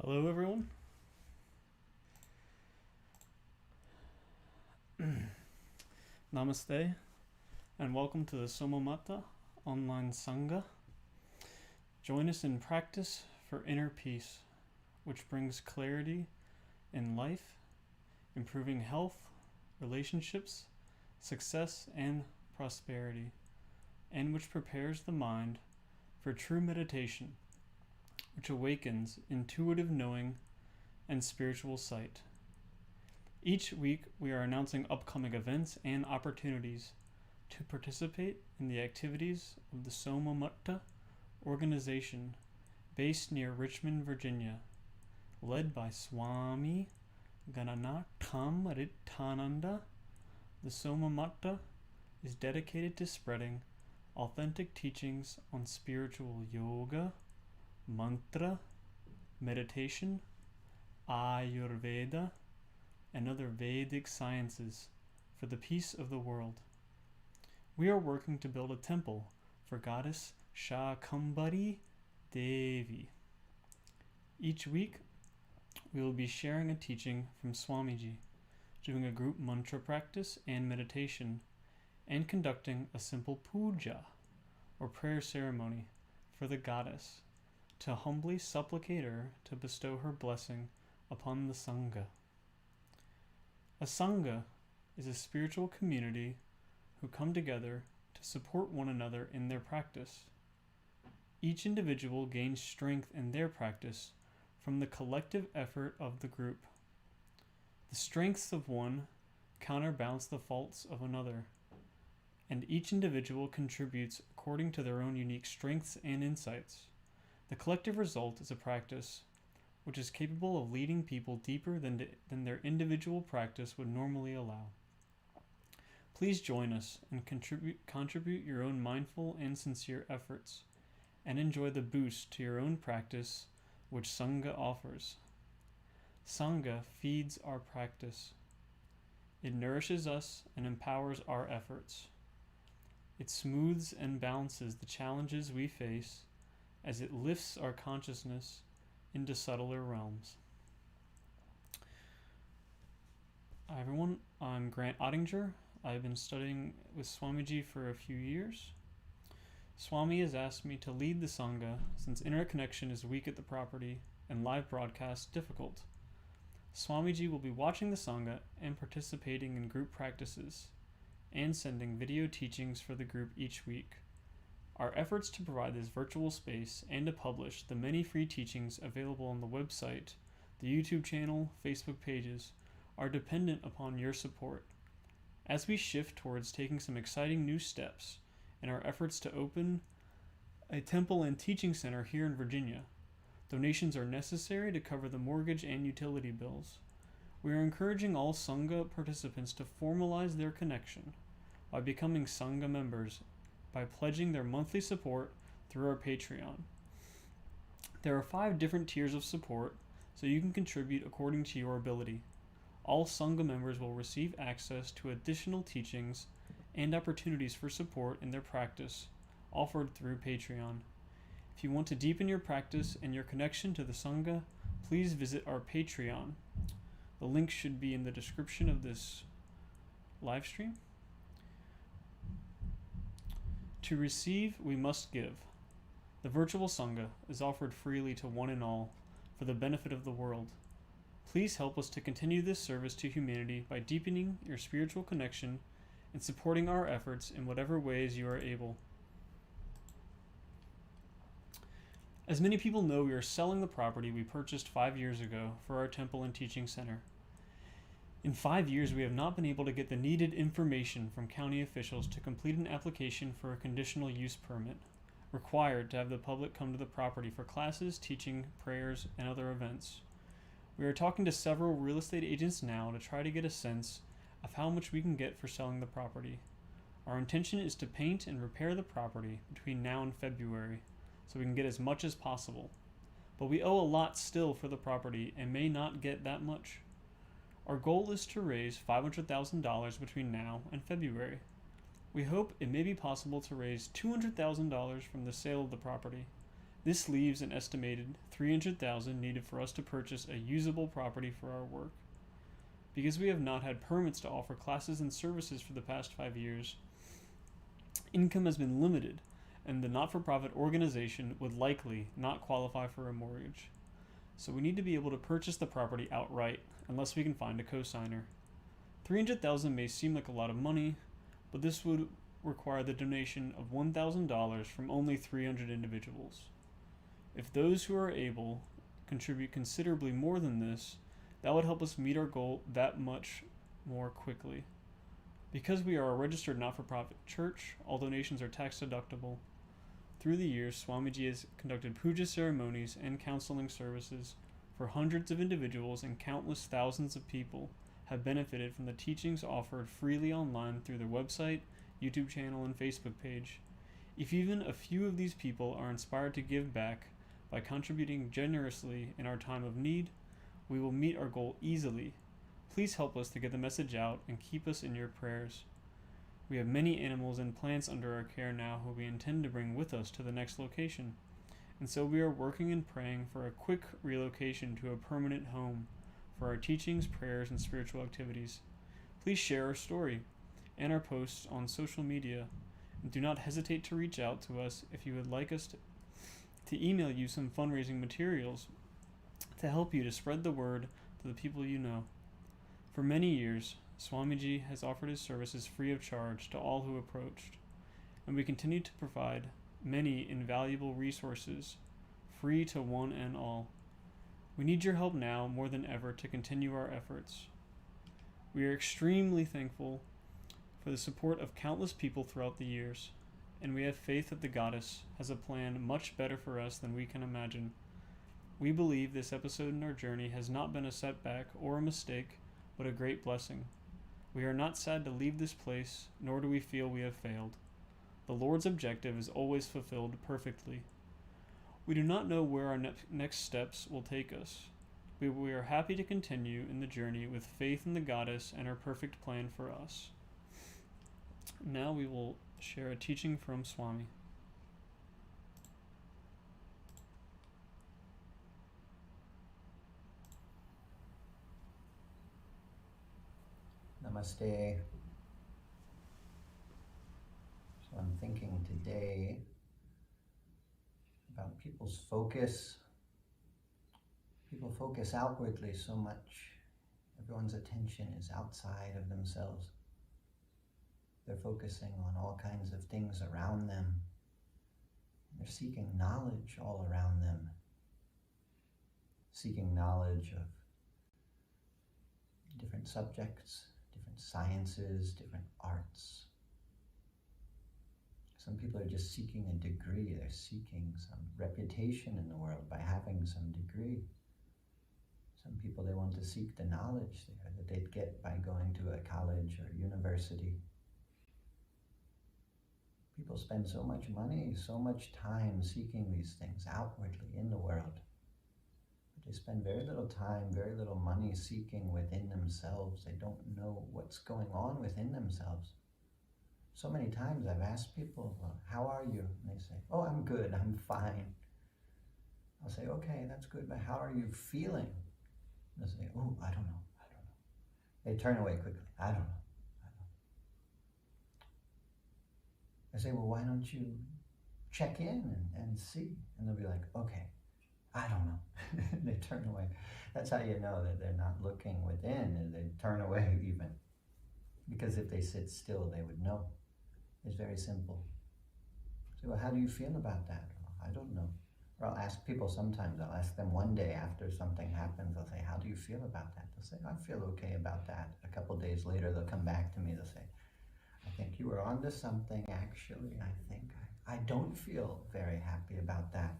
Hello, everyone. Namaste, and welcome to the Soma Matha online Sangha. Join us in practice for inner peace, which brings clarity in life, improving health, relationships, success, and prosperity, and which prepares the mind for true meditation, which awakens intuitive knowing and spiritual sight. Each week, we are announcing upcoming events and opportunities to participate in the activities of the Soma Matha organization based near Richmond, Virginia, led by Swami Gananathamritananda. The Soma Matha is dedicated to spreading authentic teachings on spiritual yoga, mantra, meditation, Ayurveda, and other Vedic sciences for the peace of the world. We are working to build a temple for goddess Shakambhari Devi. Each week, we will be sharing a teaching from Swamiji, doing a group mantra practice and meditation, and conducting a simple puja, or prayer ceremony, for the goddess, to humbly supplicate her to bestow her blessing upon the Sangha. A Sangha is a spiritual community who come together to support one another in their practice. Each individual gains strength in their practice from the collective effort of the group. The strengths of one counterbalance the faults of another, and each individual contributes according to their own unique strengths and insights. The collective result is a practice which is capable of leading people deeper than their individual practice would normally allow. Please join us and contribute your own mindful and sincere efforts, and enjoy the boost to your own practice which Sangha offers. Sangha feeds our practice. It nourishes us and empowers our efforts. It smooths and balances the challenges we face as it lifts our consciousness into subtler realms. Hi everyone, I'm Grant Ottinger. I've been studying with Swamiji for a few years. Swami has asked me to lead the Sangha since internet connection is weak at the property and live broadcast difficult. Swamiji will be watching the Sangha and participating in group practices and sending video teachings for the group each week. Our efforts to provide this virtual space and to publish the many free teachings available on the website, the YouTube channel, Facebook pages, are dependent upon your support. As we shift towards taking some exciting new steps in our efforts to open a temple and teaching center here in Virginia, donations are necessary to cover the mortgage and utility bills. We are encouraging all Sangha participants to formalize their connection by becoming Sangha members by pledging their monthly support through our Patreon. There are 5 different tiers of support, so you can contribute according to your ability. All Sangha members will receive access to additional teachings and opportunities for support in their practice, offered through Patreon. If you want to deepen your practice and your connection to the Sangha, please visit our Patreon. The link should be in the description of this live stream. To receive, we must give. The virtual Sangha is offered freely to one and all for the benefit of the world. Please help us to continue this service to humanity by deepening your spiritual connection and supporting our efforts in whatever ways you are able. As many people know, we are selling the property we purchased 5 years ago for our temple and teaching center. In 5 years, we have not been able to get the needed information from county officials to complete an application for a conditional use permit, required to have the public come to the property for classes, teaching, prayers, and other events. We are talking to several real estate agents now to try to get a sense of how much we can get for selling the property. Our intention is to paint and repair the property between now and February, so we can get as much as possible. But we owe a lot still for the property and may not get that much. Our goal is to raise $500,000 between now and February. We hope it may be possible to raise $200,000 from the sale of the property. This leaves an estimated $300,000 needed for us to purchase a usable property for our work. Because we have not had permits to offer classes and services for the past 5 years, income has been limited, and the not-for-profit organization would likely not qualify for a mortgage. So we need to be able to purchase the property outright, unless we can find a cosigner. $300,000 may seem like a lot of money, but this would require the donation of $1,000 from only 300 individuals. If those who are able contribute considerably more than this, that would help us meet our goal that much more quickly. Because we are a registered not-for-profit church, all donations are tax deductible. Through the years, Swamiji has conducted puja ceremonies and counseling services for hundreds of individuals, and countless thousands of people have benefited from the teachings offered freely online through their website, YouTube channel, and Facebook page. If even a few of these people are inspired to give back by contributing generously in our time of need, we will meet our goal easily. Please help us to get the message out and keep us in your prayers. We have many animals and plants under our care now who we intend to bring with us to the next location, and so we are working and praying for a quick relocation to a permanent home for our teachings, prayers, and spiritual activities. Please share our story and our posts on social media, and do not hesitate to reach out to us if you would like us to email you some fundraising materials to help you to spread the word to the people you know. For many years, Swamiji has offered his services free of charge to all who approached, and we continue to provide many invaluable resources, free to one and all. We need your help now more than ever to continue our efforts. We are extremely thankful for the support of countless people throughout the years, and we have faith that the Goddess has a plan much better for us than we can imagine. We believe this episode in our journey has not been a setback or a mistake, but a great blessing. We are not sad to leave this place, nor do we feel we have failed. The Lord's objective is always fulfilled perfectly. We do not know where our next steps will take us. We are happy to continue in the journey with faith in the Goddess and her perfect plan for us. Now we will share a teaching from Swami. Namaste. So I'm thinking today about people's focus. People focus outwardly so much. Everyone's attention is outside of themselves. They're focusing on all kinds of things around them. They're seeking knowledge all around them. Seeking knowledge of different subjects, different sciences, different arts. Some people are just seeking a degree. They're seeking some reputation in the world by having some degree. Some people, they want to seek the knowledge there that they'd get by going to a college or university. People spend so much money, so much time seeking these things outwardly in the world. But they spend very little time, very little money seeking within themselves. They don't know what's going on within themselves. So many times I've asked people, well, how are you? And they say, oh, I'm good, I'm fine. I'll say, okay, that's good, but how are you feeling? And they'll say, oh, I don't know. They turn away quickly, I don't know. I say, well, why don't you check in and see? And they'll be like, okay, I don't know. They turn away. That's how you know that they're not looking within, and they turn away even. Because if they sit still, they would know. It's very simple. So, well, how do you feel about that? Well, I don't know. Or I'll ask people sometimes, I'll ask them one day after something happens, I'll say, how do you feel about that? They'll say, I feel okay about that. A couple days later, they'll come back to me, they'll say, I think you were onto something, actually. I don't feel very happy about that.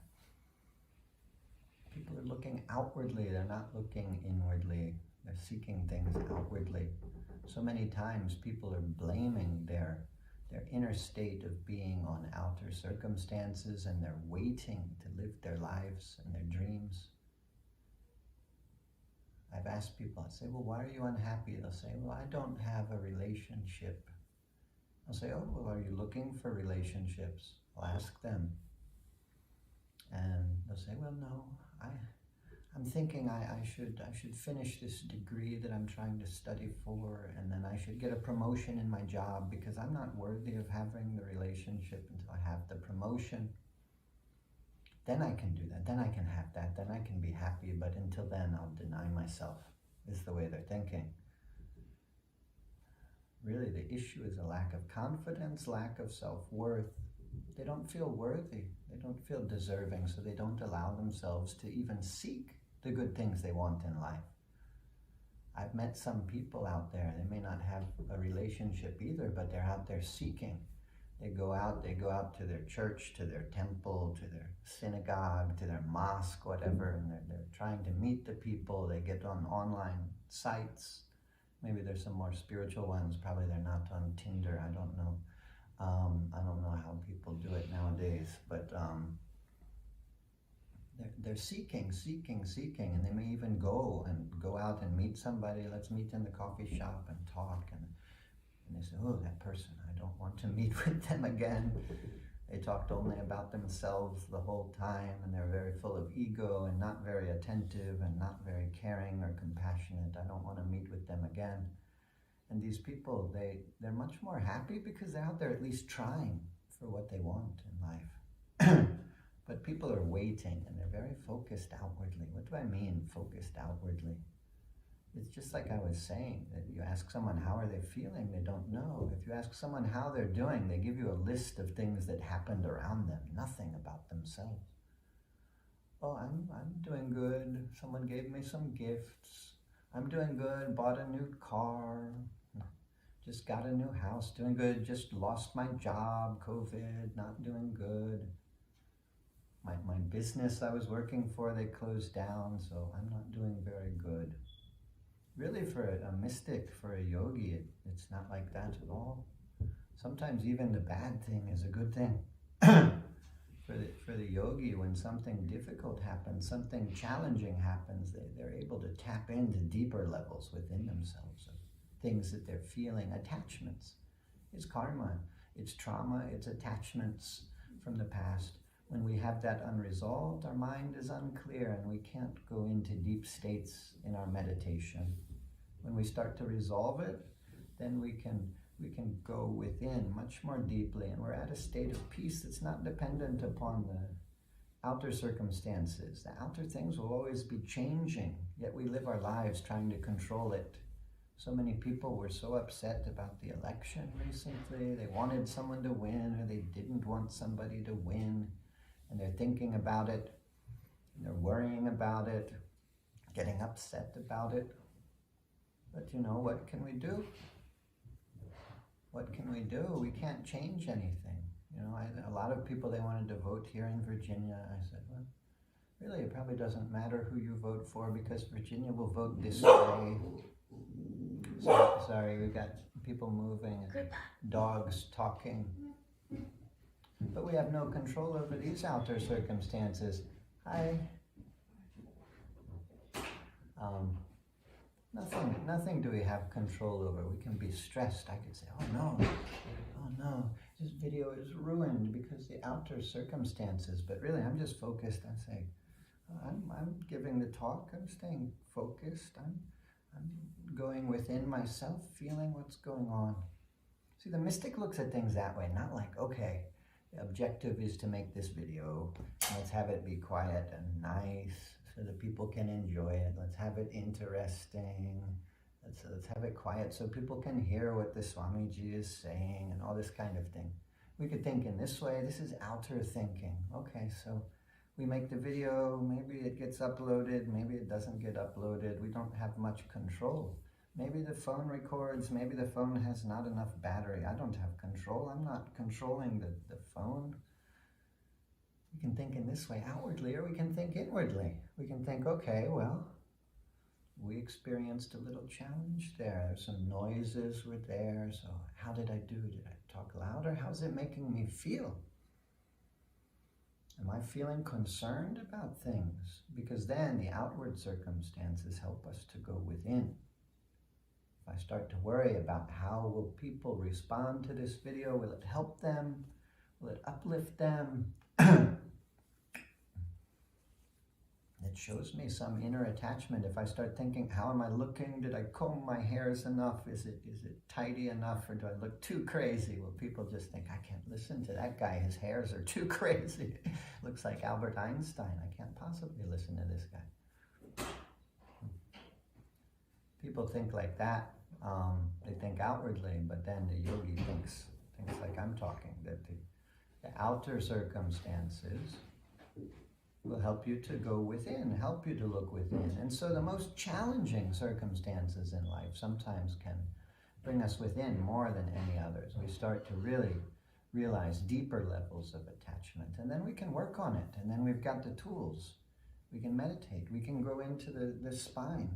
People are looking outwardly, they're not looking inwardly. They're seeking things outwardly. So many times people are blaming their inner state of being on outer circumstances, and they're waiting to live their lives and their dreams. I've asked people, I say, well, why are you unhappy? They'll say, well, I don't have a relationship. I'll say, oh, well, are you looking for relationships? I'll ask them. And say, well, no, I'm thinking I should finish this degree that I'm trying to study for, and then I should get a promotion in my job because I'm not worthy of having the relationship until I have the promotion. Then I can do that, then I can have that, then I can be happy, but until then I'll deny myself, is the way they're thinking. Really, the issue is a lack of confidence, lack of self-worth. They don't feel worthy, they don't feel deserving, so they don't allow themselves to even seek the good things they want in life. I've met some people out there, they may not have a relationship either, but they're out there seeking. They go out to their church, to their temple, to their synagogue, to their mosque, whatever, and they're trying to meet the people. They get on online sites. Maybe there's some more spiritual ones. Probably they're not on Tinder. I don't know. I don't know how people do it nowadays, but they're seeking, and they may even go out and meet somebody. Let's meet in the coffee shop and talk, and they say, oh, that person, I don't want to meet with them again. They talked only about themselves the whole time, and they're very full of ego and not very attentive and not very caring or compassionate. I don't want to meet with them again. And these people, they're much more happy because they're out there at least trying for what they want in life. But people are waiting, and they're very focused outwardly. What do I mean, focused outwardly? It's just like I was saying, that you ask someone, how are they feeling? They don't know. If you ask someone how they're doing, they give you a list of things that happened around them, nothing about themselves. Oh, I'm doing good. Someone gave me some gifts. I'm doing good, bought a new car, just got a new house, doing good, just lost my job, COVID, not doing good. My business I was working for, they closed down, so I'm not doing very good. Really, for a mystic, for a yogi, it's not like that at all. Sometimes even the bad thing is a good thing. For the yogi, when something difficult happens, something challenging happens, they're able to tap into deeper levels within themselves of things that they're feeling, attachments. It's karma, it's trauma, it's attachments from the past. When we have that unresolved, our mind is unclear and we can't go into deep states in our meditation. When we start to resolve it, then we can go within much more deeply, and we're at a state of peace that's not dependent upon the outer circumstances. The outer things will always be changing, yet we live our lives trying to control it. So many people were so upset about the election recently. They wanted someone to win, or they didn't want somebody to win, and they're thinking about it, and they're worrying about it, getting upset about it. But you know, what can we do? What can we do? We can't change anything. You know, a lot of people, they wanted to vote here in Virginia. I said, well, really, it probably doesn't matter who you vote for because Virginia will vote this way. Sorry, we've got people moving and dogs talking. But we have no control over these outer circumstances. Nothing do we have control over. We can be stressed. I could say, oh no, this video is ruined because the outer circumstances. But really, I'm just focused. I say, I'm giving the talk. I'm staying focused. I'm going within myself, feeling what's going on. See, the mystic looks at things that way, not like, okay, the objective is to make this video. Let's have it be quiet and nice so that people can enjoy it. Let's have it interesting. Let's have it quiet so people can hear what the Swamiji is saying and all this kind of thing. We could think in this way. This is outer thinking. Okay, so we make the video, maybe it gets uploaded, maybe it doesn't get uploaded. We don't have much control. Maybe the phone records, maybe the phone has not enough battery. I don't have control. I'm not controlling the phone. We can think in this way outwardly, or we can think inwardly. We can think, okay, well, we experienced a little challenge there. Some noises were there, so how did I do? Did I talk louder? How's it making me feel? Am I feeling concerned about things? Because then the outward circumstances help us to go within. If I start to worry about how will people respond to this video, will it help them? Will it uplift them? shows me some inner attachment. If I start thinking, how am I looking? Did I comb my hairs enough? Is it tidy enough, or do I look too crazy? Well, people just think, I can't listen to that guy. His hairs are too crazy. Looks like Albert Einstein. I can't possibly listen to this guy. People think like that. They think outwardly, but then the yogi thinks like I'm talking, that the outer circumstances will help you to go within, help you to look within. And so the most challenging circumstances in life sometimes can bring us within more than any others. We start to really realize deeper levels of attachment, and then we can work on it, and then we've got the tools. We can meditate, we can grow into the spine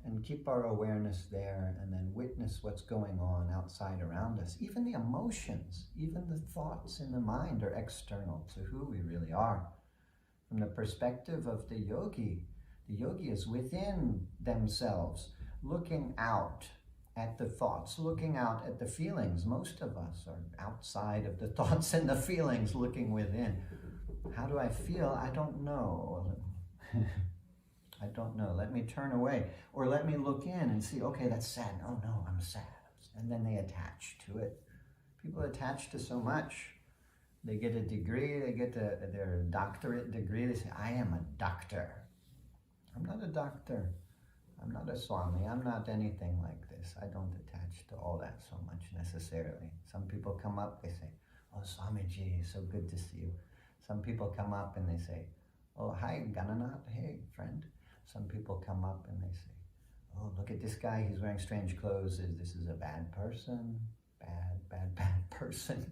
and keep our awareness there, and then witness what's going on outside around us. Even the emotions, even the thoughts in the mind are external to who we really are. From the perspective of the yogi is within themselves, looking out at the thoughts, looking out at the feelings. Most of us are outside of the thoughts and the feelings, looking within. How do I feel? I don't know. I don't know. Let me turn away. Or let me look in and see, okay, that's sad. Oh no, I'm sad. And then they attach to it. People attach to so much. They get a degree, they get their doctorate degree. They say, I am a doctor. I'm not a doctor. I'm not a Swami. I'm not anything like this. I don't attach to all that so much necessarily. Some people come up, they say, oh, Swamiji, so good to see you. Some people come up and they say, oh, hi, Gananath. Hey, friend. Some people come up and they say, oh, look at this guy. He's wearing strange clothes. This is a bad person. Bad person.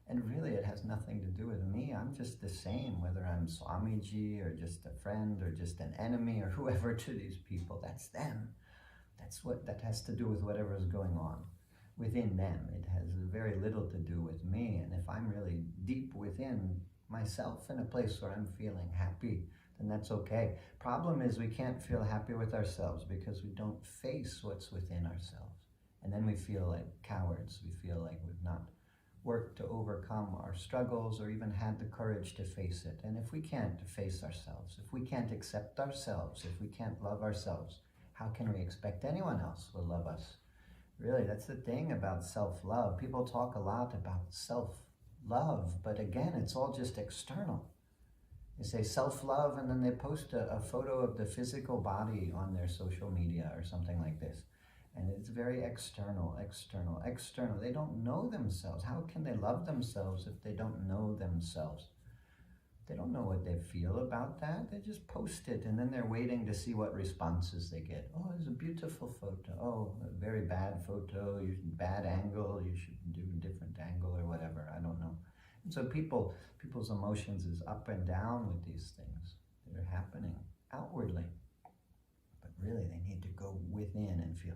And really, it has nothing to do with me. I'm just the same, whether I'm Swamiji or just a friend or just an enemy or whoever to these people. That's them. That has to do with whatever is going on within them. It has very little to do with me. And if I'm really deep within myself in a place where I'm feeling happy, then that's okay. Problem is we can't feel happy with ourselves because we don't face what's within ourselves. And then we feel like cowards. We feel like we've not worked to overcome our struggles or even had the courage to face it. And if we can't face ourselves, if we can't accept ourselves, if we can't love ourselves, how can we expect anyone else will love us? Really, that's the thing about self-love. People talk a lot about self-love, but again, it's all just external. They say self-love and then they post a photo of the physical body on their social media or something like this. And it's very external. They don't know themselves. How can they love themselves if they don't know themselves? They don't know what they feel about that. They just post it and then they're waiting to see what responses they get. Oh, it's a beautiful photo. Oh, a very bad photo. Bad angle. You should do a different angle or whatever. I don't know. And so people's emotions is up and down with these things that are happening outwardly. But really, they need to go within and feel.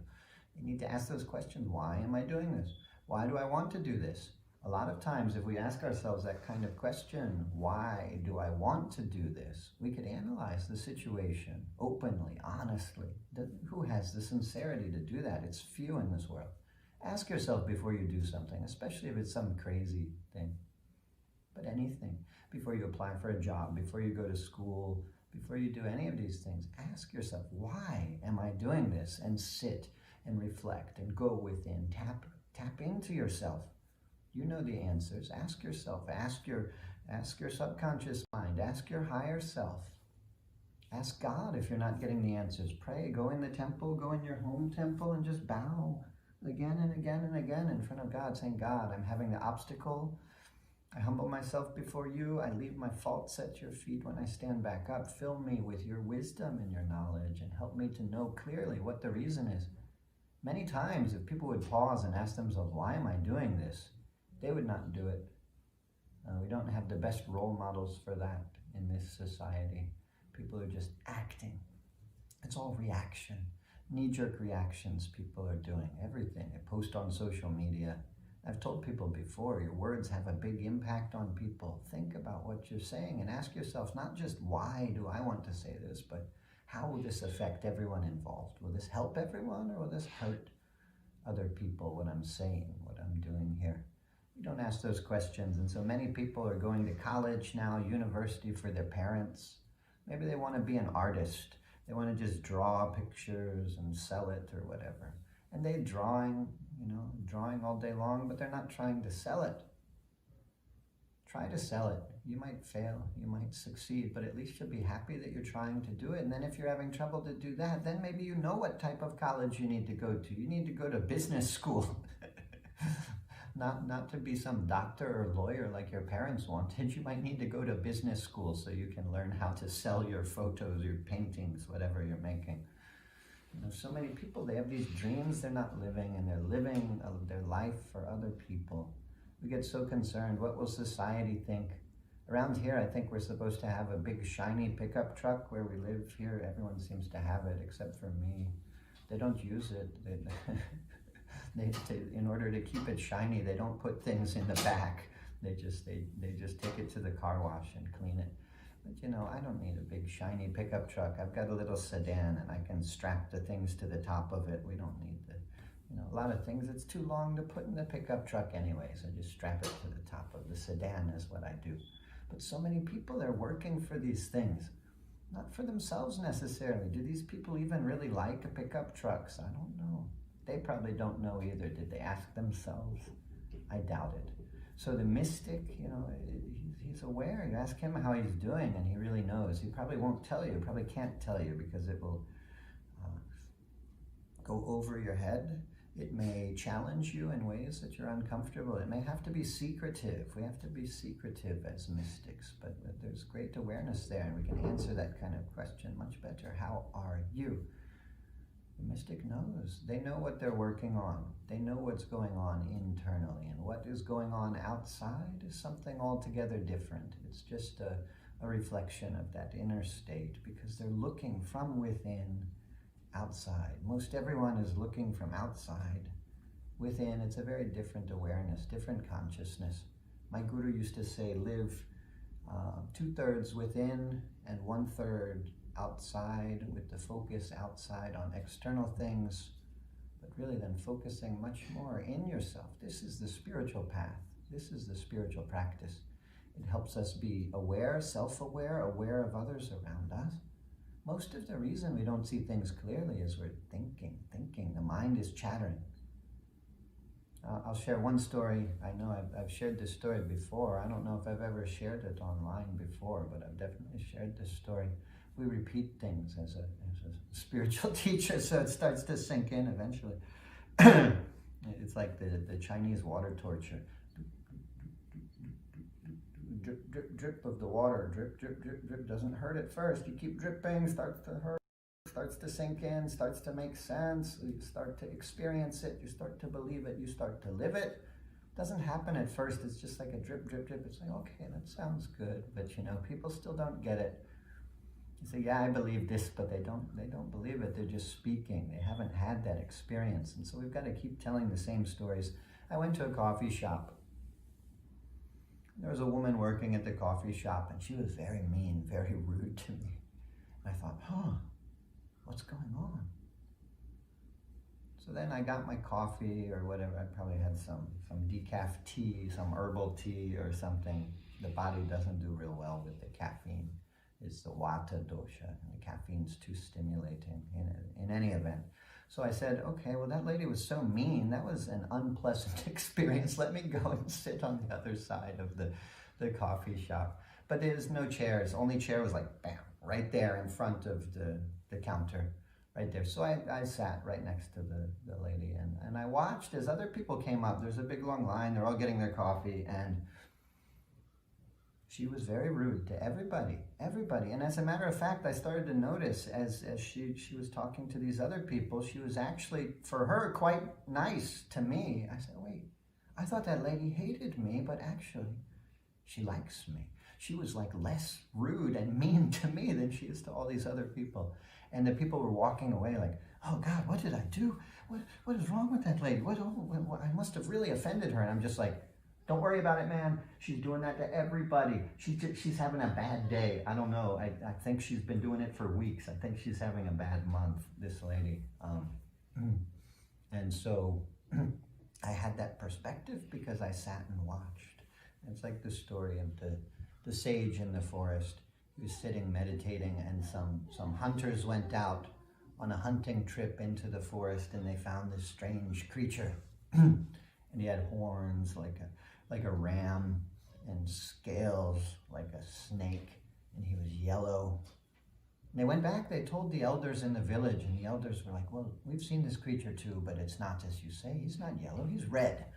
They need to ask those questions. Why am I doing this? Why do I want to do this? A lot of times, if we ask ourselves that kind of question, why do I want to do this? We could analyze the situation openly, honestly. Who has the sincerity to do that? It's few in this world. Ask yourself before you do something, especially if it's some crazy thing. But anything. Before you apply for a job, before you go to school, before you do any of these things, ask yourself, why am I doing this? And sit and reflect and go within. Tap into yourself. You know the answers. Ask yourself. Ask your subconscious mind. Ask your higher self. Ask God if you're not getting the answers. Pray. Go in the temple. Go in your home temple and just bow again and again and again in front of God, saying, God, I'm having the obstacle. I humble myself before you. I leave my faults at your feet when I stand back up. Fill me with your wisdom and your knowledge and help me to know clearly what the reason is. Many times, if people would pause and ask themselves, why am I doing this? They would not do it. We don't have the best role models for that in this society. People are just acting. It's all reaction. Knee-jerk reactions people are doing. Everything. They post on social media. I've told people before, your words have a big impact on people. Think about what you're saying and ask yourself, not just why do I want to say this, but how will this affect everyone involved? Will this help everyone or will this hurt other people, what I'm saying, what I'm doing here? We don't ask those questions, and so many people are going to college now, university for their parents. Maybe they want to be an artist. They want to just draw pictures and sell it or whatever. And they're drawing all day long, but they're not trying to sell it. Try to sell it. You might fail, you might succeed, but at least you'll be happy that you're trying to do it. And then if you're having trouble to do that, then maybe you know what type of college you need to go to. You need to go to business school. Not to be some doctor or lawyer like your parents wanted. You might need to go to business school so you can learn how to sell your photos, your paintings, whatever you're making. So many people, they have these dreams they're not living, and they're living their life for other people. We get so concerned, what will society think? Around here, I think we're supposed to have a big shiny pickup truck where we live here. Everyone seems to have it except for me. They don't use it. In order to keep it shiny, they don't put things in the back. They just take it to the car wash and clean it. But I don't need a big shiny pickup truck. I've got a little sedan and I can strap the things to the top of it. We don't need a lot of things. It's too long to put in the pickup truck anyway, so just strap it to the top of the sedan is what I do. But so many people, they're working for these things, not for themselves necessarily. Do these people even really like pickup trucks? I don't know. They probably don't know either. Did they ask themselves? I doubt it. So the mystic, he's aware. You ask him how he's doing and he really knows. He probably won't tell you, probably can't tell you because it will go over your head. It may challenge you in ways that you're uncomfortable. It may have to be secretive. We have to be secretive as mystics, but there's great awareness there, and we can answer that kind of question much better. How are you? The mystic knows. They know what they're working on. They know what's going on internally, and what is going on outside is something altogether different. It's just a reflection of that inner state, because they're looking from within outside. Most everyone is looking from outside. Within, it's a very different awareness, different consciousness. My guru used to say, live 2/3 within and 1/3 outside, with the focus outside on external things, but really then focusing much more in yourself. This is the spiritual path. This is the spiritual practice. It helps us be aware, self-aware, aware of others around us. Most of the reason we don't see things clearly is we're thinking. The mind is chattering. I'll share one story. I know I've shared this story before. I don't know if I've ever shared it online before, but I've definitely shared this story. We repeat things as a spiritual teacher, so it starts to sink in eventually. It's like the Chinese water torture. Drip, drip, drip of the water. Drip, drip, drip, drip. Doesn't hurt at first. You keep dripping, starts to hurt, starts to sink in, starts to make sense. You start to experience it. You start to believe it. You start to live it. Doesn't happen at first. It's just like a drip, drip, drip. It's like, okay, that sounds good, but people still don't get it. You say, yeah, I believe this, but they don't believe it. They're just speaking. They haven't had that experience, and so we've got to keep telling the same stories. I went to a coffee shop. There was a woman working at the coffee shop, and she was very mean, very rude to me. And I thought, what's going on? So then I got my coffee or whatever. I probably had some decaf tea, some herbal tea or something. The body doesn't do real well with the caffeine. It's the Vata dosha, and the caffeine's too stimulating in any event. So I said, okay, well, that lady was so mean. That was an unpleasant experience. Let me go and sit on the other side of the coffee shop. But there's no chairs. Only chair was like, bam, right there in front of the counter, right there. So I sat right next to the lady, and I watched as other people came up. There's a big long line. They're all getting their coffee, and she was very rude to everybody. And as a matter of fact, I started to notice as she was talking to these other people, she was actually, for her, quite nice to me. I said, wait, I thought that lady hated me, but actually, she likes me. She was like less rude and mean to me than she is to all these other people. And the people were walking away like, oh God, what did I do? What is wrong with that lady? I must have really offended her. And I'm just like, don't worry about it, man. She's doing that to everybody. She's having a bad day. I don't know. I think she's been doing it for weeks. I think she's having a bad month, this lady. And so I had that perspective because I sat and watched. It's like the story of the sage in the forest. He was sitting meditating, and some hunters went out on a hunting trip into the forest, and they found this strange creature. And he had horns like a ram and scales like a snake, and he was yellow. And they went back, they told the elders in the village, and the elders were like, well, we've seen this creature too, but it's not as you say. He's not yellow, he's red.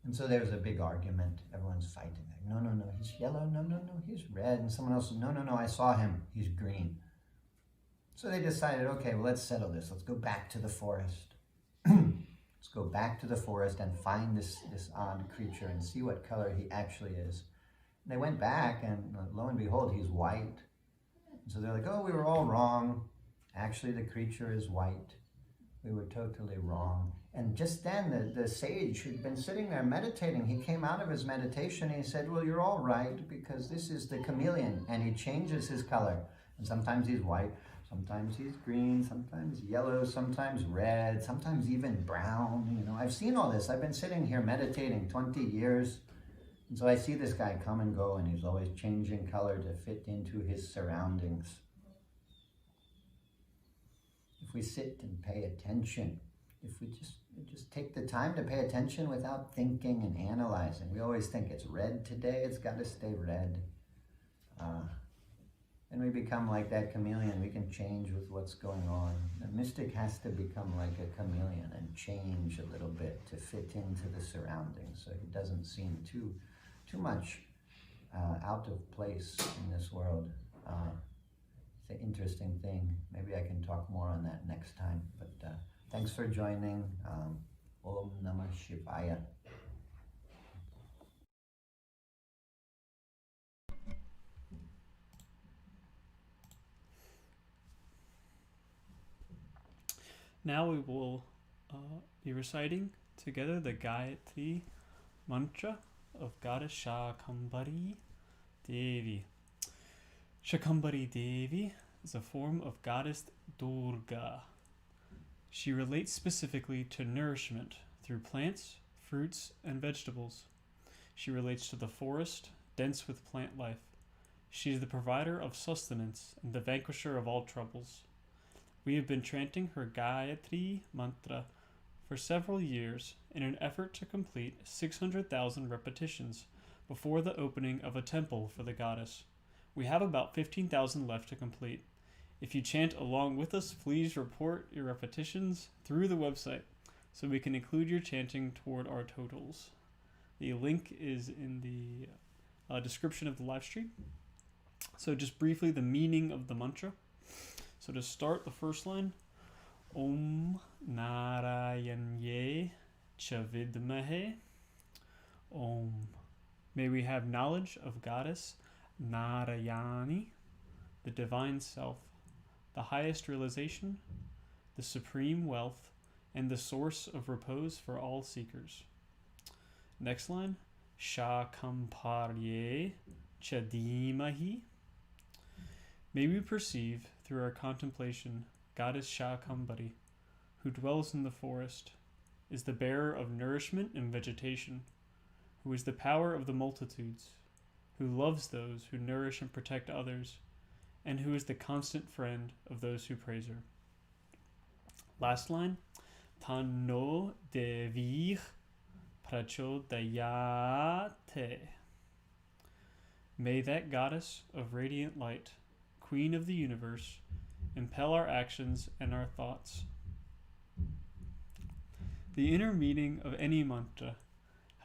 And so there was a big argument. Everyone's fighting. Like, no, he's yellow. No, he's red. And someone else said, no, I saw him. He's green. So they decided, okay, well, let's settle this. Let's go back to the forest. Let's go back to the forest and find this odd creature and see what color he actually is. And they went back, and lo and behold, he's white. And so they're like, oh, we were all wrong. Actually, the creature is white. We were totally wrong. And just then, the sage who'd been sitting there meditating, he came out of his meditation and he said, well, you're all right, because this is the chameleon, and he changes his color. And sometimes he's white, sometimes he's green, sometimes yellow, sometimes red, sometimes even brown. You know, I've seen all this. I've been sitting here meditating 20 years. And so I see this guy come and go, and he's always changing color to fit into his surroundings. If we sit and pay attention, if we just take the time to pay attention without thinking and analyzing. We always think it's red today, it's got to stay red. And we become like that chameleon. We can change with what's going on. The mystic has to become like a chameleon and change a little bit to fit into the surroundings, so he doesn't seem too much out of place in this world. It's an interesting thing. Maybe I can talk more on that next time. But thanks for joining. Om Namah Shivaya. Now we will be reciting together the Gayatri mantra of Goddess Shakambhari Devi. Shakambhari Devi is a form of Goddess Durga. She relates specifically to nourishment through plants, fruits, and vegetables. She relates to the forest, dense with plant life. She is the provider of sustenance and the vanquisher of all troubles. We have been chanting her Gayatri mantra for several years in an effort to complete 600,000 repetitions before the opening of a temple for the goddess. We have about 15,000 left to complete. If you chant along with us, please report your repetitions through the website so we can include your chanting toward our totals. The link is in the description of the live stream. So just briefly, the meaning of the mantra. So to start, the first line, Om Narayanye Chavidmahe Om. May we have knowledge of Goddess Narayani, the Divine Self, the highest realization, the supreme wealth, and the source of repose for all seekers. Next line, Shakambhari Chadimahi. May we perceive through our contemplation Goddess Shakambhari, who dwells in the forest, is the bearer of nourishment and vegetation, who is the power of the multitudes, who loves those who nourish and protect others, and who is the constant friend of those who praise her. Last line, Tanno Devih Prachodayate. May that goddess of radiant light, Queen of the universe, impel our actions and our thoughts. The inner meaning of any mantra,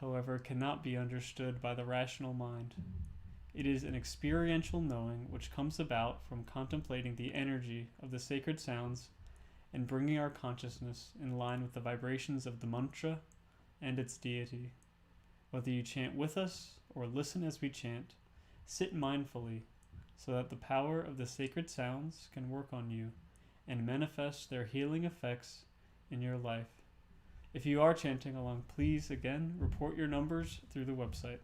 however, cannot be understood by the rational mind. It is an experiential knowing which comes about from contemplating the energy of the sacred sounds and bringing our consciousness in line with the vibrations of the mantra and its deity. Whether you chant with us or listen as we chant, sit mindfully so that the power of the sacred sounds can work on you and manifest their healing effects in your life. If you are chanting along, please again report your numbers through the website.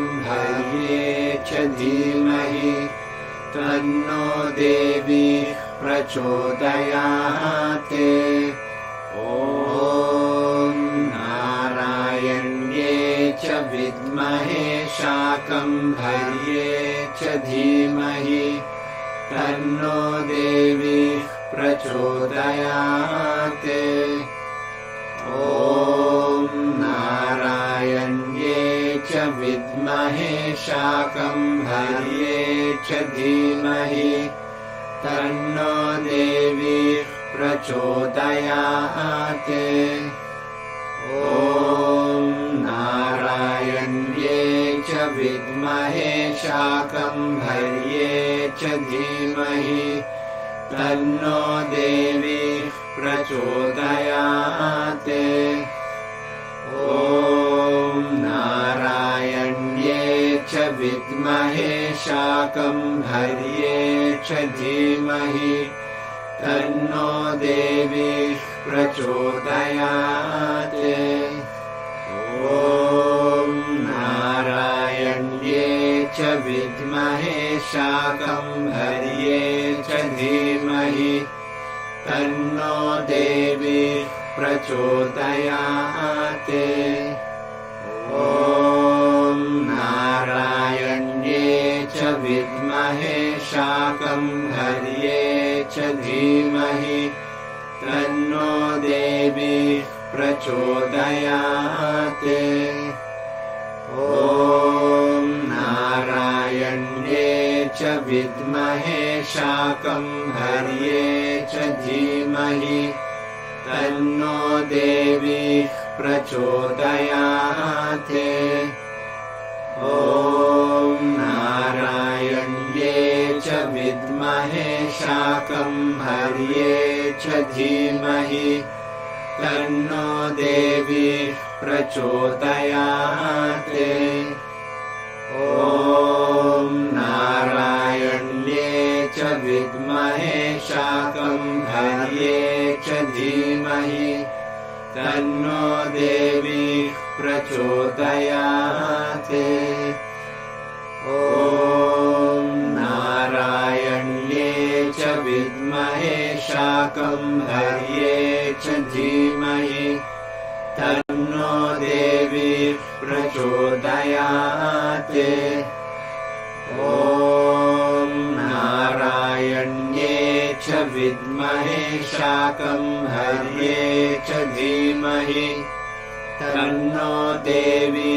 शाकम्भर्ये च धीमहि तन्नो देवी प्रचोदयात्। ॐ नारायण्ये च विद्महे शाकम्भर्ये च धीमहि तन्नो देवी प्रचोदयात्। ॐ नारायण्ये च विद्महे शाकम्भर्ये च धीमहि तन्नो देवी प्रचोदयात्। ॐ नारायण्ये च विद्महे शाकम्भर्ये च धीमहि तन्नो देवी प्रचोदयात्। ॐ नारायण्ये च विद्महे शाकम्भर्ये च धीमहि तन्नो देवी प्रचोदयात्। ॐ नारायण्ये च विद्महे शाकम्भर्ये च धीमहि तन्नो देवी प्रचोदयात्। ॐ नारायण्ये च विद्महे शाकम्भर्ये च धीमहि तन्नो देवी प्रचोदयात्। ॐ नारायण्ये च विद्महे शाकम्भर्ये च धीमहि तन्नो देवी प्रचोदयात्। ॐ नारायण्ये च विद्महे शाकम्भर्ये च धीमहि तन्नो देवी प्रचोदयात्। ॐ नारायण्ये च विद्महे शाकम्भर्ये च धीमहि तन्नो देवी प्रचोदयात्। ॐ नारायण्ये च विद्महे शाकम्भर्ये च धीमहि तन्नो देवी प्रचोदयात्। ॐ नारायण्ये च विद्महे शाकम्भर्ये च धीमहि तन्नो देवी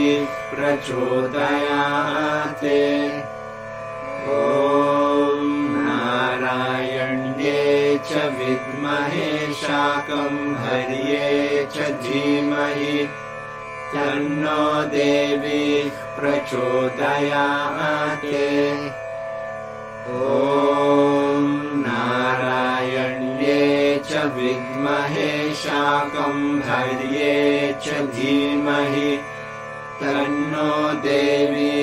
प्रचोदयात्। ॐ नारायण्ये च विद्महे शाकम्भर्ये च धीमहि तन्नो देवी प्रचोदयात्। ॐ नारायण्ये च विद्महे शाकम्भर्ये च धीमहि तन्नो देवी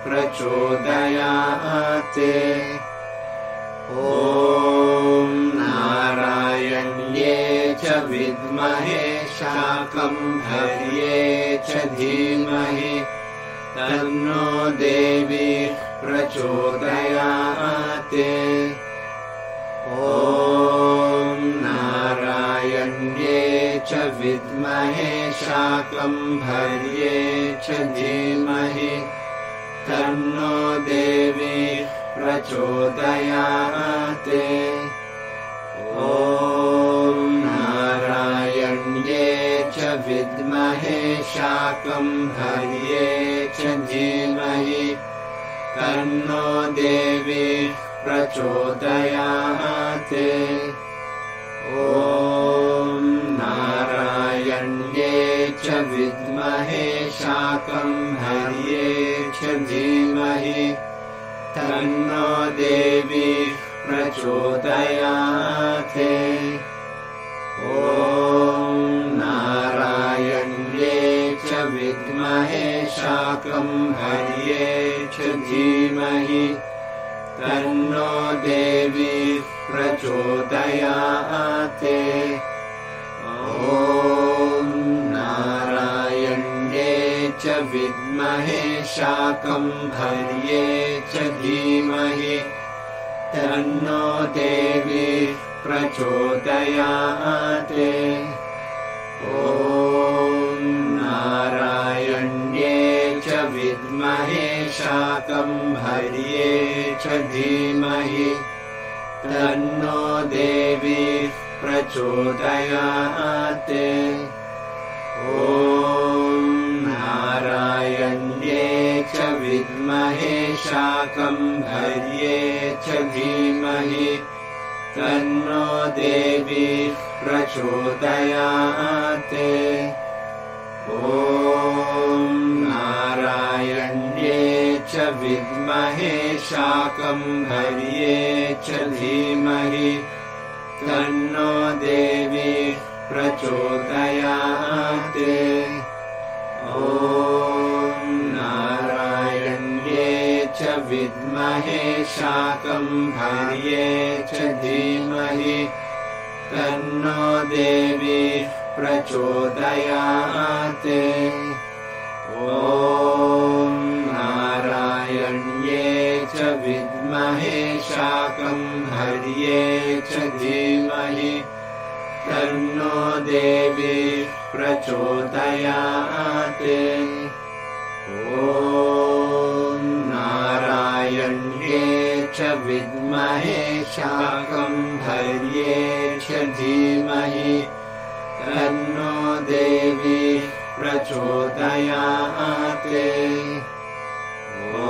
प्रचोदयात्। ॐ नारायण्ये च विद्महे शाकम्भर्ये च धीमहि तन्नो देवी प्रचोदयात्। ॐ नारायण्ये च विद्महे शाकम्भर्ये च धीमहि तन्नो देवी प्रचोदयात्। ॐ नारायण्ये च विद्महे शाकम्भर्ये च धीमहि तन्नो देवी प्रचोदयात्। ॐ नारायण्ये च विद्महे शाकम्भर्ये च धीमहि तन्नो देवी प्रचोदयात्। ॐ नारायण्ये च विद्महे शाकम्भर्ये च धीमहि तन्नो देवी प्रचोदयात्। ॐ नारायण्ये च विद्महे विद्महे शाकम्भर्ये च धीमहि तन्नो देवी प्रचोदयात्। ॐ नारायण्ये च विद्महे शाकम्भर्ये च धीमहि तन्नो देवी प्रचोदयात्। ॐ नारायण्ये च विद्महे शाकम्भर्ये च धीमहि तन्नो देवी प्रचोदयात्। ॐ नारायण्ये च विद्महे शाकम्भर्ये च धीमहि तन्नो देवी प्रचोदयात्। ॐ नारायण्ये च विद्महे शाकम्भर्ये च धीमहि तन्नो देवी प्रचोदयात्। ॐ नारायण्ये च विद्महे शाकम्भर्ये च धीमहि तन्नो देवी प्रचोदयात्। ॐ नारायण्ये च विद्महे शाकम्भर्ये च धीमहि तन्नो देवी प्रचोदयात्। ॐ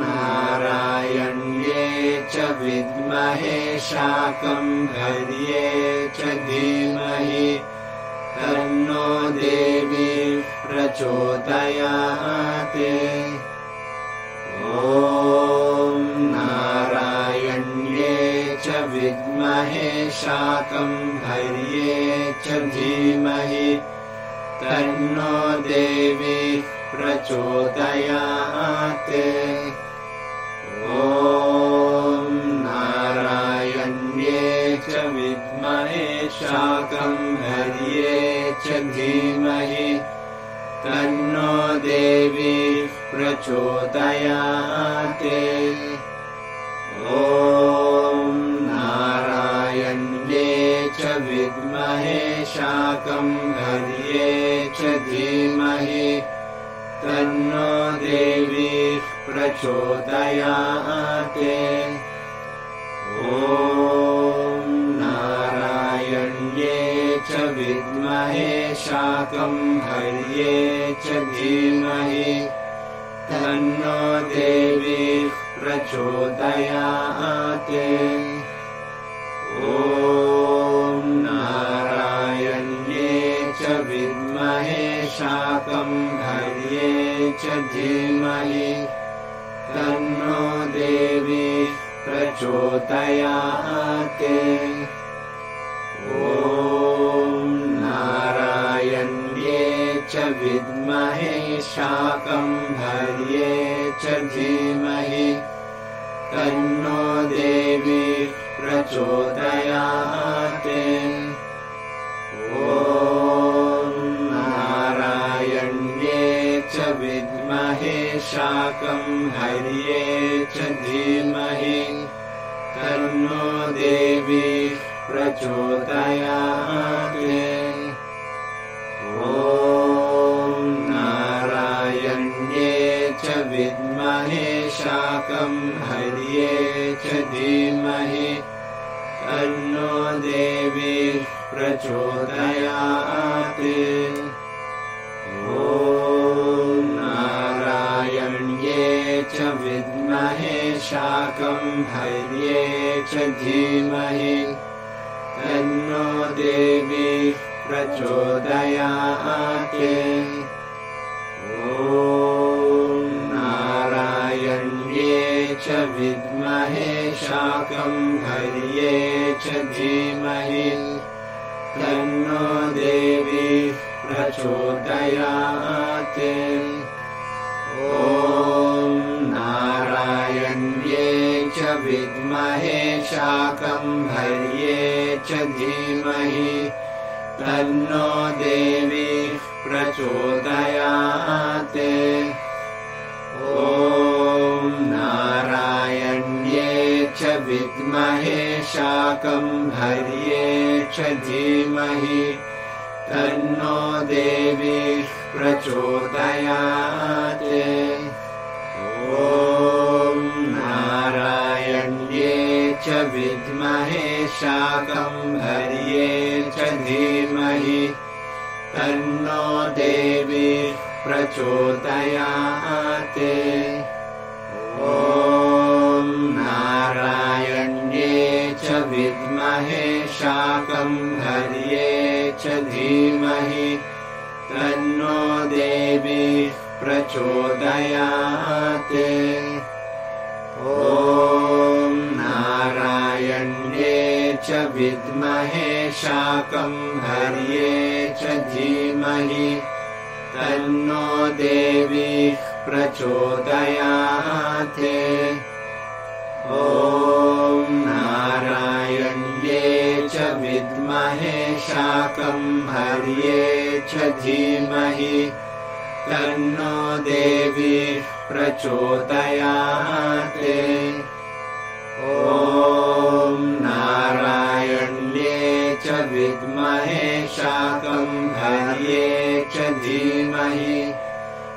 नारायण्ये च विद्महे शाकम्भर्ये च धीमहि तन्नो देवी प्रचोदयात्। ॐ नारायण्ये च विद्महे शाकम्भर्ये च धीमहि तन्नो देवी प्रचोदयात्। ॐ नारायण्ये च विद्महे शाकम्भर्ये च धीमहि तन्नो देवी प्रचोदयात्। ॐ नारायण्ये च विद्महे शाकम्भर्ये च धीमहि तन्नो देवी प्रचोदयात्। ॐ नारायण्ये च विद्महे शाकम्भर्ये च धीमहि तन्नो देवी प्रचोदयात्। ॐ नारायण्ये च विद्महे शाकम्भर्ये च धीमहि तन्नो देवी प्रचोदयात्। ॐ नारायण्ये च विद्महे शाकम्भर्ये च धीमहि तन्नो देवी प्रचोदयात्। ॐ नारायण्ये च विद्महे शाकम्भर्ये च धीमहि तन्नो देवी प्रचोदयात्। ॐ नारायण्ये च विद्महे शाकम्भर्ये च धीमहि तन्नो देवी प्रचोदयात्। ॐ नारायण्ये च विद्महे शाकम्भर्ये च धीमहि तन्नो देवी प्रचोदयात्। ॐ नारायण्ये च विद्महे शाकम्भर्ये च धीमहि तन्नो देवी प्रचोदयात्। ॐ नारायण्ये च विद्महे शाकम्भर्ये च धीमहि तन्नो देवी प्रचोदयात्। ॐ नारायण्ये च विद्महे शाकम्भर्ये च धीमहि तन्नो देवी प्रचोदयात्। ॐ नारायण्ये च विद्महे शाकम्भर्ये च धीमहि तन्नो देवी प्रचोदयात्। ॐ नारायण्ये च विद्महे शाकम्भर्ये च धीमहि तन्नो देवी प्रचोदयात्। ॐ नारायण्ये च विद्महे शाकम्भर्ये च धीमहि तन्नो देवी प्रचोदयात्। ॐ नारायण्ये च विद्महे शाकम्भर्ये च धीमहि तन्नो देवी प्रचोदयात्। ॐ नारायण्ये च विद्महे शाकम्भर्ये च धीमहि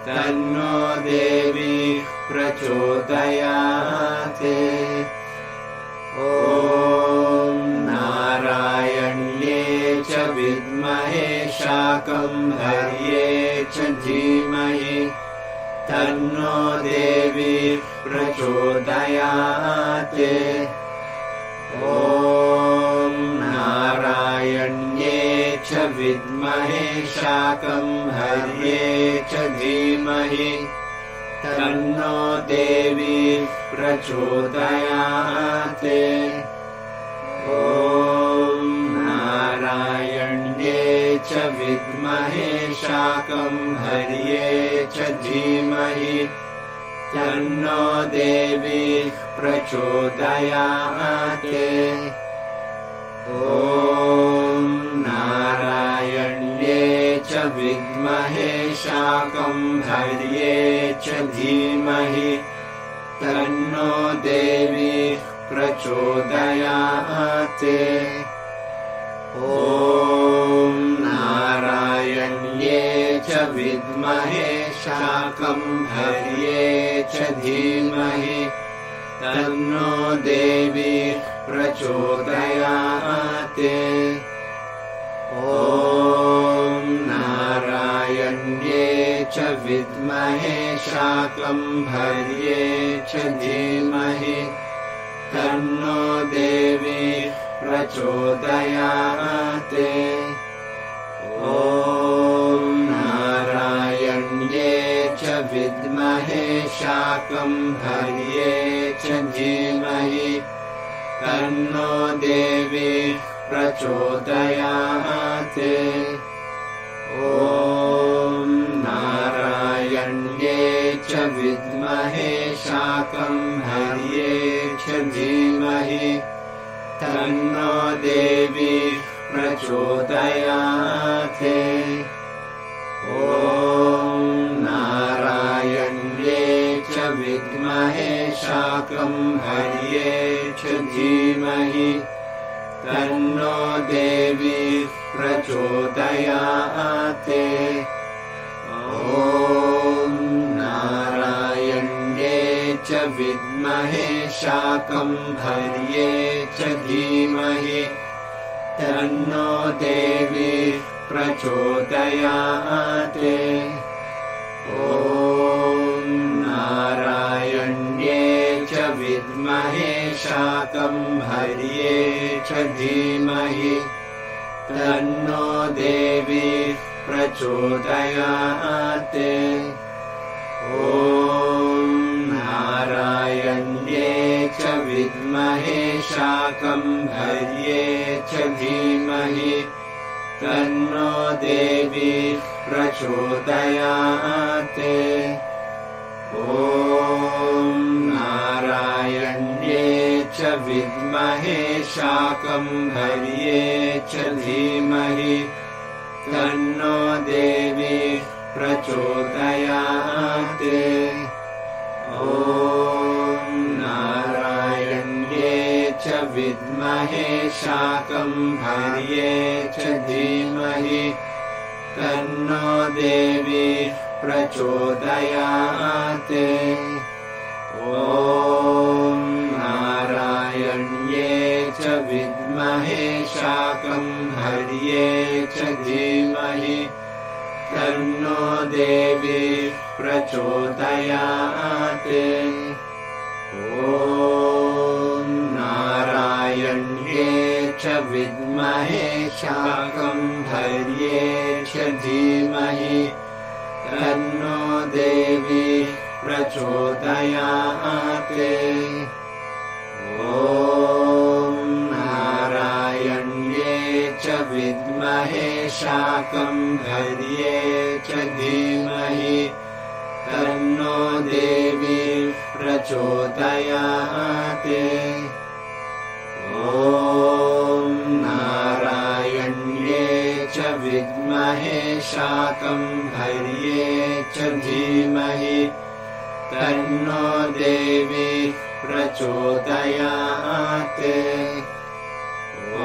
तन्नो देवी प्रचोदयात्। ॐ नारायण्ये च विद्महे शाकम्भर्ये च धीमहि तन्नो देवी प्रचोदयात्। ॐ नारायण्ये च विद्महे शाकम्भर्ये च धीमहि तन्नो देवी प्रचोदयात्। ॐ नारायण्ये च विद्महे शाकम्भर्ये च धीमहि तन्नो देवी प्रचोदयात्। ॐ नारायण्ये च विद्महे शाकम्भर्ये च धीमहि तन्नो देवी प्रचोदयात्। ॐ नारायण्ये च विद्महे शाकम्भर्ये च धीमहि तन्नो देवी प्रचोदयात्। ॐ नारायण्ये च विद्महे शाकम्भर्ये च धीमहि तन्नो देवी प्रचोदयात्। ॐ नारायण्ये च विद्महे शाकम्भर्ये च धीमहि तन्नो देवी प्रचोदयात्। ॐ नारायण्ये च विद्महे शाकम्भर्ये च धीमहि तन्नो देवी प्रचोदयात्। ॐ नारायण्ये च विद्महे शाकम्भर्ये च धीमहि तन्नो देवी प्रचोदयात्। ॐ नारायण्ये च विद्महे शाकम्भर्ये च धीमहि तन्नो देवी प्रचोदयात्। ॐ नारायण्ये च विद्महे शाकम्भर्ये च धीमहि तन्नो देवी प्रचोदयात्। ॐ नारायण्ये च विद्महे शाकम्भर्ये च धीमहि तन्नो देवी प्रचोदयात्। ॐ नारायण्ये च विद्महे शाकम्भर्ये च धीमहि तन्नो देवी प्रचोदयात्। शाकम्भर्ये च धीमहि तन्नो देवी प्रचोदयात्। ॐ नारायण्ये च विद्महे शाकम्भर्ये च धीमहि तन्नो देवी प्रचोदयात्। ॐ नारायण्ये च विद्महे शाकम्भर्ये च धीमहि तन्नो देवी प्रचोदयात्। ॐ नारायण्ये च विद्महे शाकम्भर्ये च धीमहि तन्नो देवी प्रचोदयात्। ॐ नारायण्ये च विद्महे शाकम्भर्ये च धीमहि तन्नो देवी प्रचोदयात्। ॐ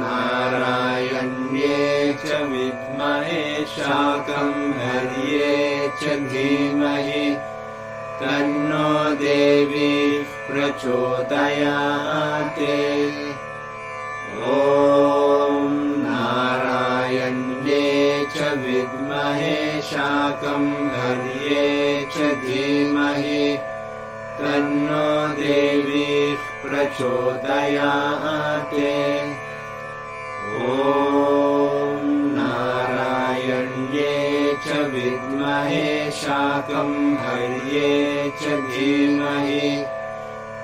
नारायण्ये च विद्महे शाकम्भर्ये च धीमहि तन्नो देवी प्रचोदयात्। ॐ नारायण्ये च विद्महे शाकम्भर्ये च धीमहि तन्नो देवी प्रचोदयात्। ॐ नारायण्ये च विद्महे शाकम्भर्ये च धीमहि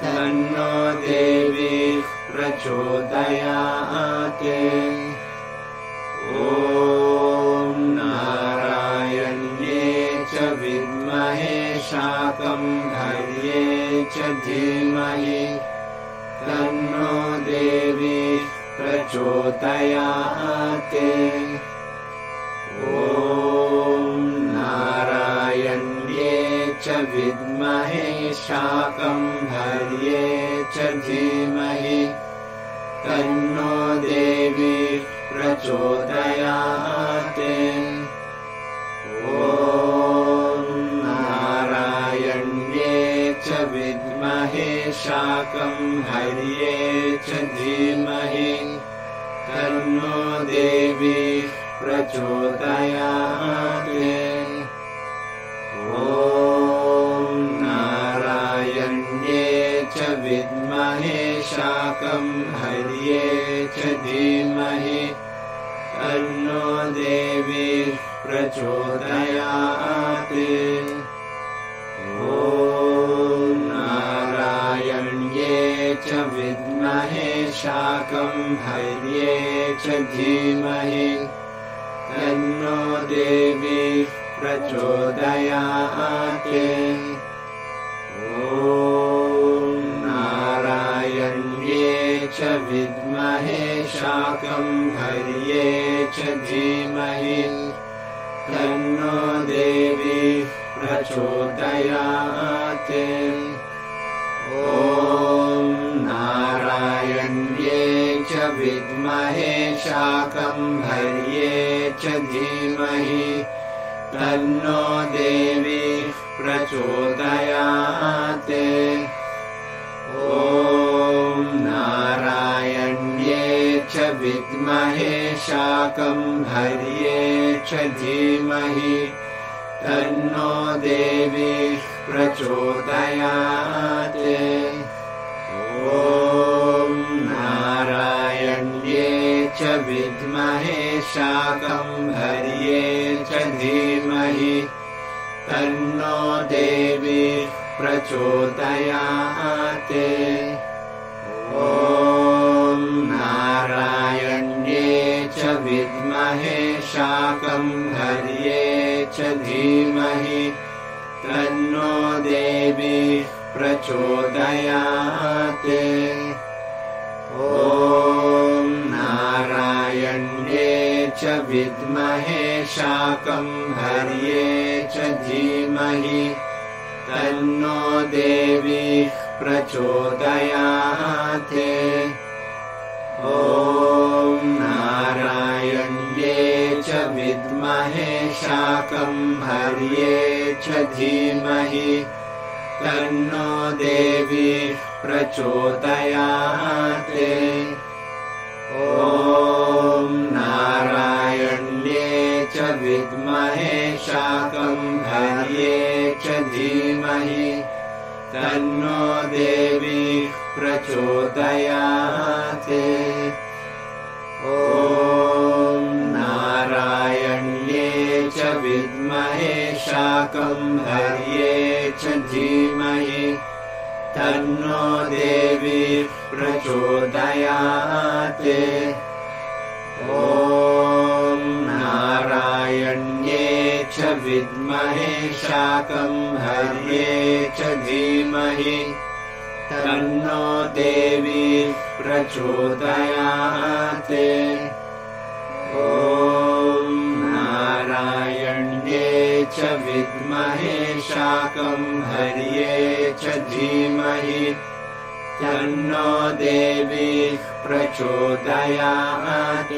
तन्नो देवी प्रचोदयात्। ॐ नारायण्ये च विद्महे शाकम्भर्ये च धीमहि तन्नो देवी प्रचोदयात्। ॐ नारायण्ये च विद्महे शाकम्भर्ये च धीमहि तन्नो देवी प्रचोदयात्। ॐ नारायण्ये च विद्महे शाकम्भर्ये च धीमहि तन्नो देवी प्रचोदयात्। ॐ नारायण्ये च विद्महे शाकम्भर्ये च धीमहि तन्नो देवी प्रचोदयात्। ॐ नारायण्ये च विद्महे शाकम्भर्ये च धीमहि तन्नो देवी प्रचोदयात्। ॐ नारायण्ये च विद्महे शाकम्भर्ये च धीमहि तन्नो देवी प्रचोदयात्। ॐ नारायण्ये च विद्महे शाकम्भर्ये च धीमहि तन्नो देवी प्रचोदयात्। ॐ नारायण्ये च विद्महे शाकम्भर्ये च धीमहि तन्नो देवी प्रचोदयात्। ॐ नारायण्ये च विद्महे शाकम्भर्ये च धीमहि तन्नो देवी प्रचोदयात्। ॐ नारायण्ये च विद्महे शाकम्भर्ये च धीमहि तन्नो देवी प्रचोदयात्। ॐ नारायण्ये च विद्महे शाकम्भर्ये च धीमहि तन्नो देवी प्रचोदयात्। ॐ ॐ नारायण्ये च विद्महे शाकम्भर्ये च धीमहि तन्नो देवी प्रचोदयात् ॐ नारायण्ये च विद्महे शाकम्भर्ये च धीमहि तन्नो देवी प्रचोदयात् ॐ नारायण्ये च विद्महे शाकम्भर्ये च धीमहि तन्नो देवी प्रचोदयात् ॐ नारायण्ये च विद्महे शाकम्भर्ये च धीमहि तन्नो देवी प्रचोदयात् ॐ नारायण्ये च विद्महे शाकम्भर्ये च धीमहि तन्नो देवी प्रचोदयात्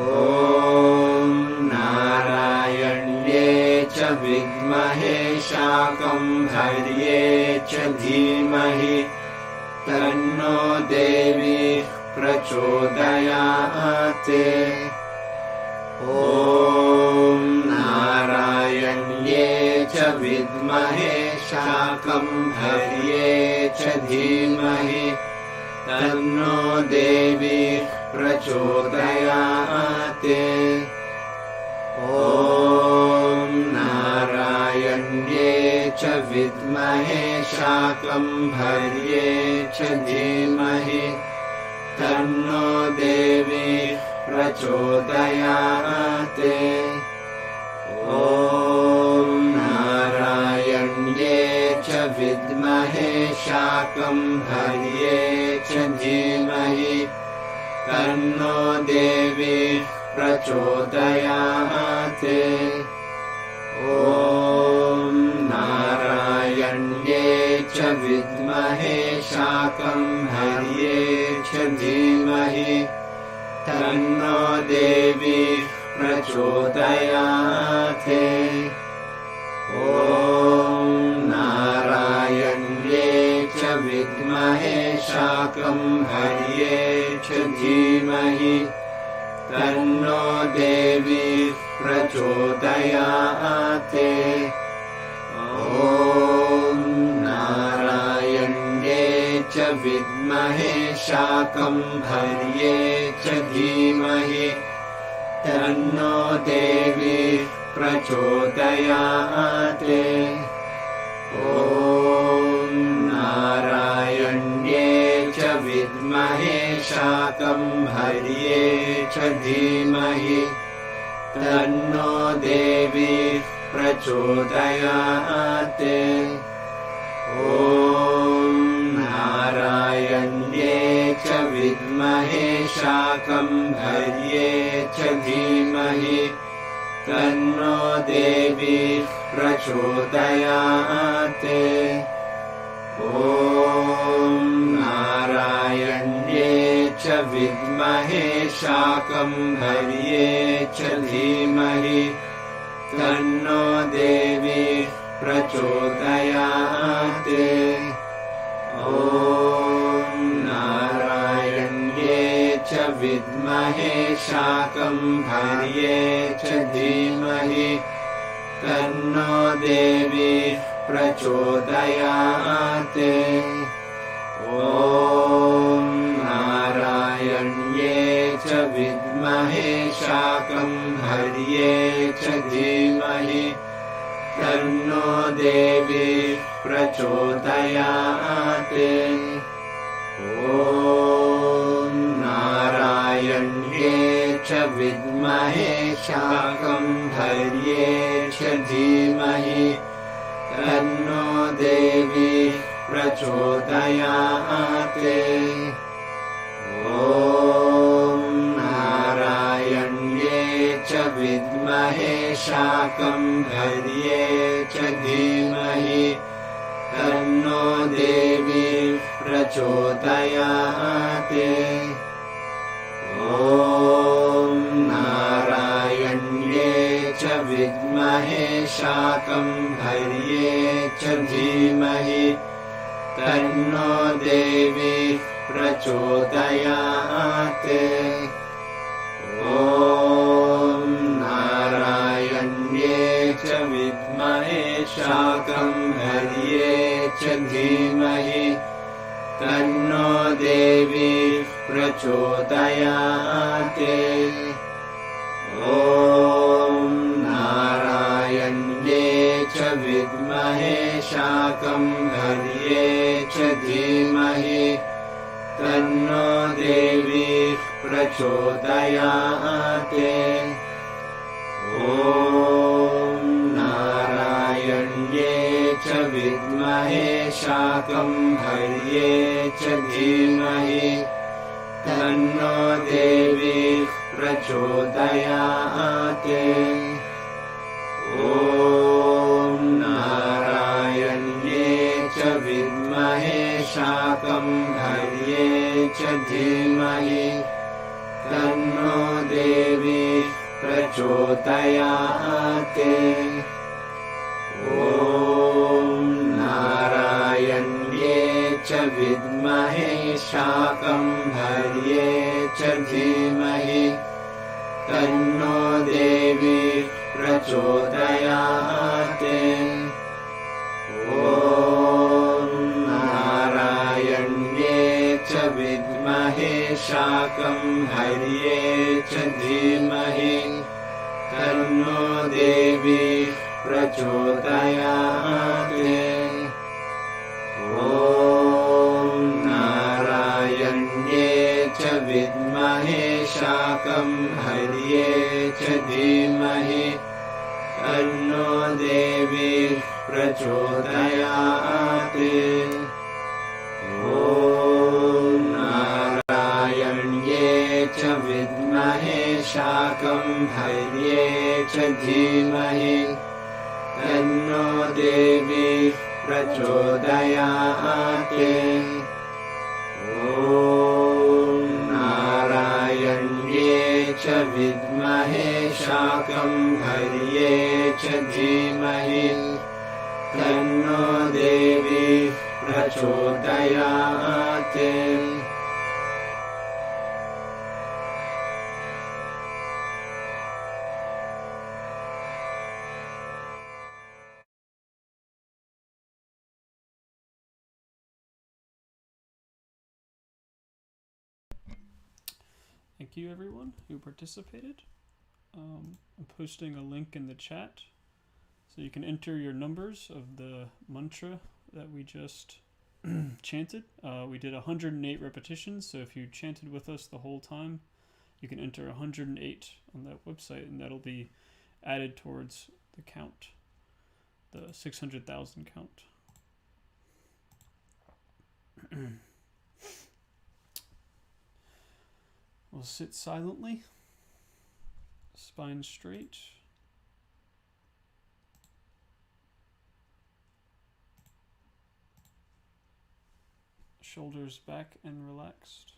ॐ नारायण्ये च विद्महे शाकम्भर्ये च धीमहि तन्नो देवी प्रचोदयात् ॐ नारायण्ये च विद्महे शाकम्भर्ये च धीमहि तन्नो देवी प्रचोदयात् ॐ नारायण्ये च विद्महे शाकम्भर्ये च धीमहि तन्नो देवी प्रचोदयात् ॐ नारायण्ये च विद्महे शाकम्भर्ये च धीमहि तन्नो देवी प्रचोदयात् ॐ नारायण्ये च विद्महे शाकम्भर्ये च धीमहि तन्नो देवी प्रचोदयात् ॐ नारायण्ये च विद्महे शाकम्भर्ये च धीमहि तन्नो देवी प्रचोदयात् ॐ नारायण्ये च विद्महे शाकम्भर्ये च धीमहि तन्नो देवी प्रचोदयात् ॐ नारायण्ये च विद्महे शाकम्भर्ये च धीमहि तन्नो देवी प्रचोदयात् ॐ नारायण्ये च विद्महे शाकम्भर्ये च धीमहि तन्नो देवी प्रचोदयात् ॐ नारायण्ये च विद्महे शाकम्भर्ये च धीमहि तन्नो देवी प्रचोदयात् ॐ नारायण्ये च विद्महे शाकम्भर्ये च धीमहि तन्नो देवी प्रचोदयात् ॐ नारायण्ये च विद्महे शाकम्भर्ये च धीमहि तन्नो देवी प्रचोदयात् ॐ नारायण्ये च विद्महे शाकम्भर्ये च धीमहि तन्नो देवी प्रचोदयात् ॐ नारायण्ये च विद्महे शाकम्भर्ये च धीमहि तन्नो देवी प्रचोदयात् प्रचोदयात् ॐ नारायण्ये च विद्महे शाकम्भर्ये च धीमहि तन्नो देवी प्रचोदयात् ॐ नारायण्ये च विद्महे शाकम्भर्ये च धीमहि तन्नो देवी प्रचोदयात् ॐ नारायण्ये च विद्महे शाकम्भर्ये च धीमहि तन्नो देवी प्रचोदयात् ॐ नारायण्ये च विद्महे शाकम्भर्ये च धीमहि तन्नो देवी प्रचोदयात् ॐ नारायण्ये च विद्महे शाकम्भर्ये च धीमहि तन्नो देवी प्रचोदयात् ॐ नारायण्ये च विद्महे शाकम्भर्ये च धीमहि तन्नो देवी प्रचोदयात् ॐ नारायण्ये च विद्महे शाकम्भर्ये च धीमहि तन्नो देवी प्रचोदयात् ॐ नारायण्ये च विद्महे शाकम्भर्ये च धीमहि तन्नो देवी प्रचोदयात् ॐ नारायण्ये च विद्महे शाकम्भर्ये च धीमहि तन्नो देवी प्रचोदयात् ॐ नारायण्ये च विद्महे शाकम्भर्ये च धीमहि तन्नो देवी प्रचोदयात् Thank you, everyone who participated. I'm posting a link in the chat so you can enter your numbers of the mantra that we just chanted. We did 108 repetitions, so if you chanted with us the whole time, you can enter 108 on that website, and that'll be added towards the count, the 600,000 count. We'll sit silently, spine straight. Shoulders back and relaxed.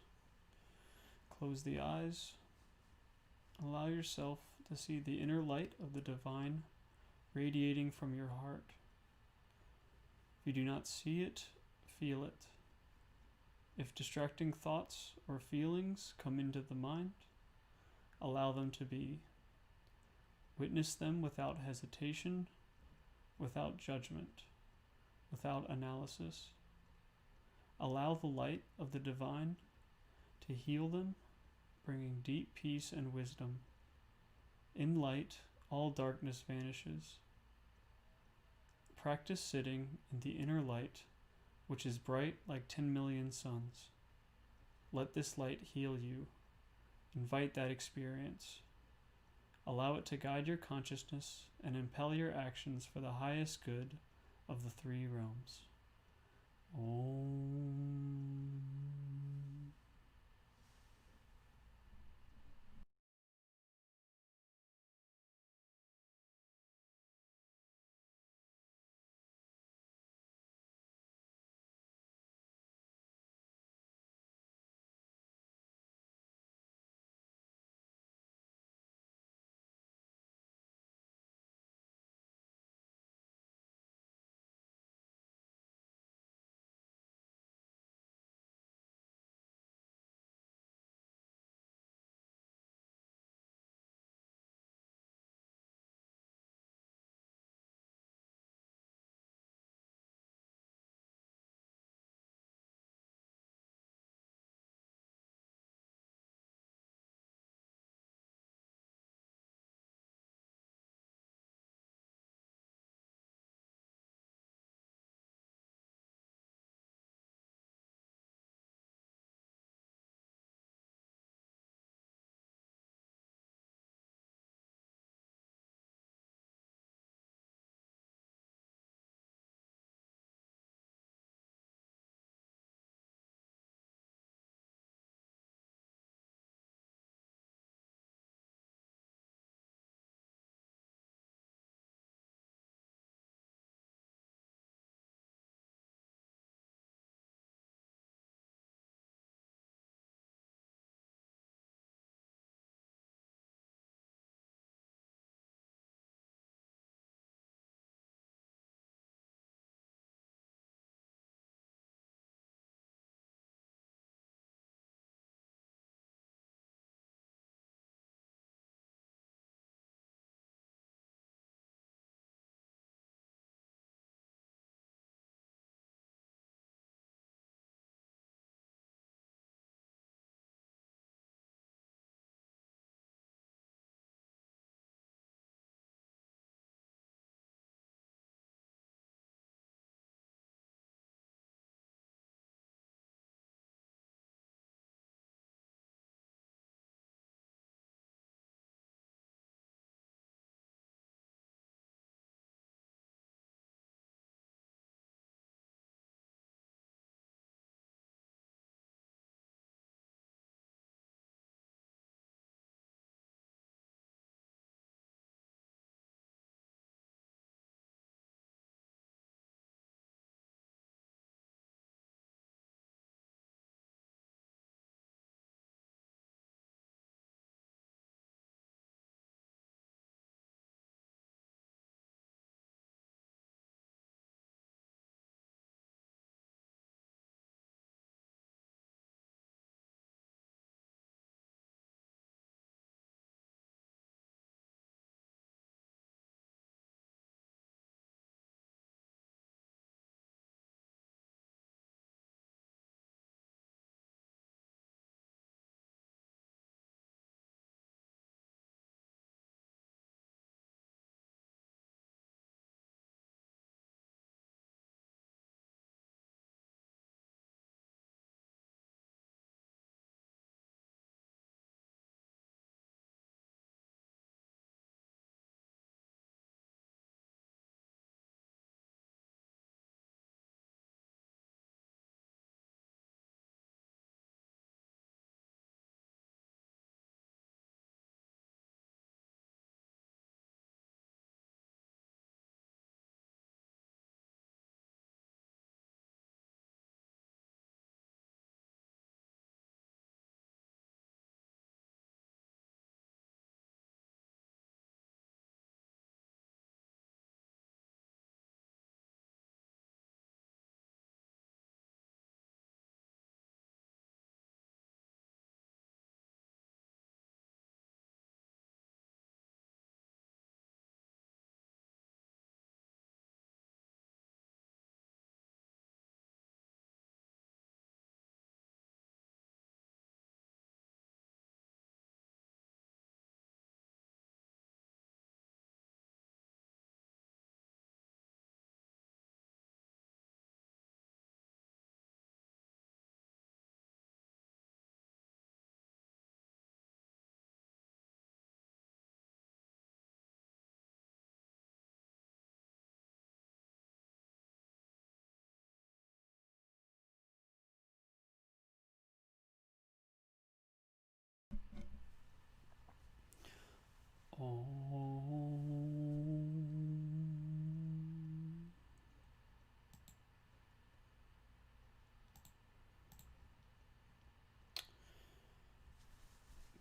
Close the eyes. Allow yourself to see the inner light of the divine radiating from your heart. If you do not see it, feel it. If distracting thoughts or feelings come into the mind, allow them to be. Witness them without hesitation, without judgment, without analysis. Allow the light of the divine to heal them, bringing deep peace and wisdom. In light, all darkness vanishes. Practice sitting in the inner light, which is bright like 10 million suns. Let this light heal you. Invite that experience. Allow it to guide your consciousness and impel your actions for the highest good of the three realms. Om.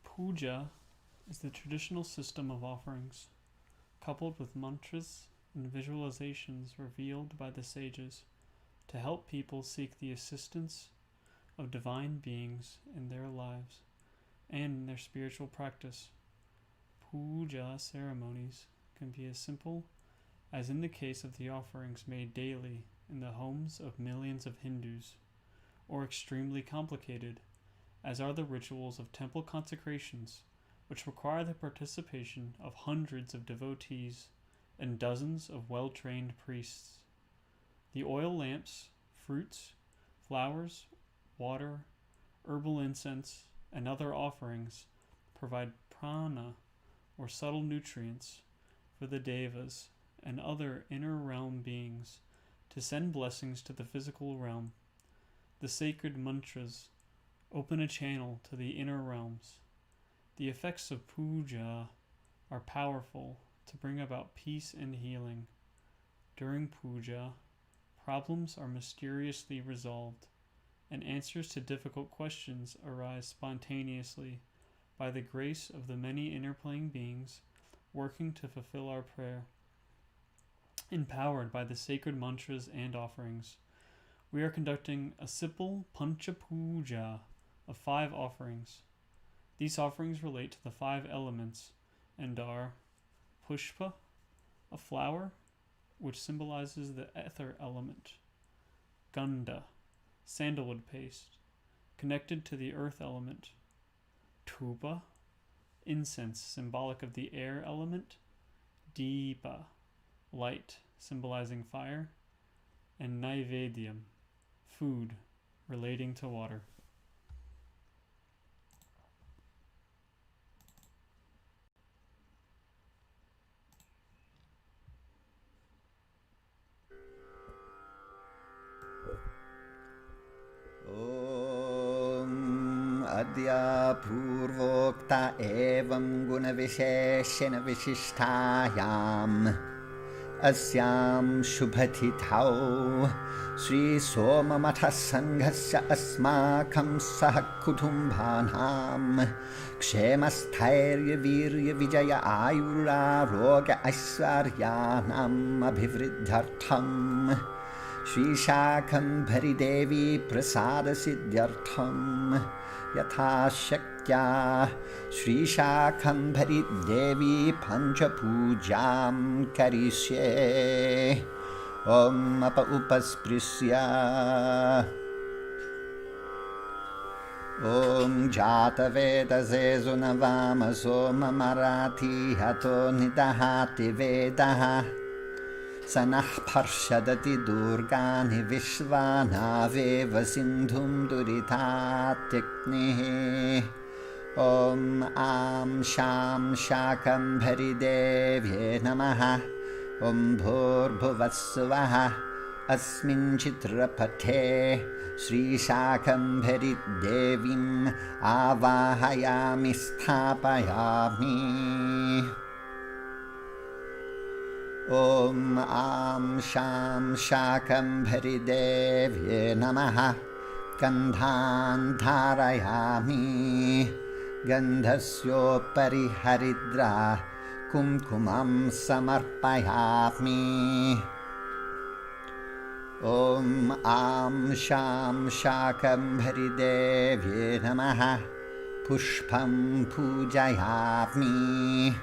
Puja is the traditional system of offerings, coupled with mantras and visualizations revealed by the sages to help people seek the assistance of divine beings in their lives and in their spiritual practice. Puja ceremonies can be as simple as in the case of the offerings made daily in the homes of millions of Hindus, or extremely complicated, as are the rituals of temple consecrations, which require the participation of hundreds of devotees and dozens of well-trained priests. The oil lamps, fruits, flowers, water, herbal incense, and other offerings provide prana, or subtle nutrients, for the devas and other inner realm beings to send blessings to the physical realm. The sacred mantras open a channel to the inner realms. The effects of puja are powerful to bring about peace and healing. During puja, problems are mysteriously resolved, and answers to difficult questions arise spontaneously by the grace of the many interplaying beings working to fulfill our prayer. Empowered by the sacred mantras and offerings, we are conducting a simple Pancha Puja of 5 offerings. These offerings relate to the 5 elements and are Pushpa, a flower, which symbolizes the ether element; Gandha, sandalwood paste, connected to the earth element; Tupa, incense, symbolic of the air element; Deepa, light, symbolizing fire; and Naivedyam, food, relating to water. Adya purvokta evam gunavisheshena vishishtayam asyam shubhatithau Sri Soma Matha Sanghasya asmakam sah kutumbhanam kshemasthirya virya vijaya ayura roga aiswaryanam abhivriddhartham Shri Shakambhari Devi prasada siddhyartham Yatha Shaktya Shri Shakambhari Devi Pancha Pujam Karisye Om Apa Upasprisya Om Jata Veda Zezunavama Soma Marathi Hato Nidahati Vedaha Sanah Parshadati Durgani Vishvanaveva Sindhum Duritatyaknihi Om Am Sham Shakambhari Devye Namaha Om Bhurbhuvasvaha Asmin Chitrapathe Sri Shakambhari Devim Avahayami Sthapayami Om Am Sham Shakambhari Devye Namaha Gandhan Dharayami Gandhasyopari Haridra Kumkumam Samarpayami Om Am Sham Shakambhari Devye Namaha Pushpam Pujayami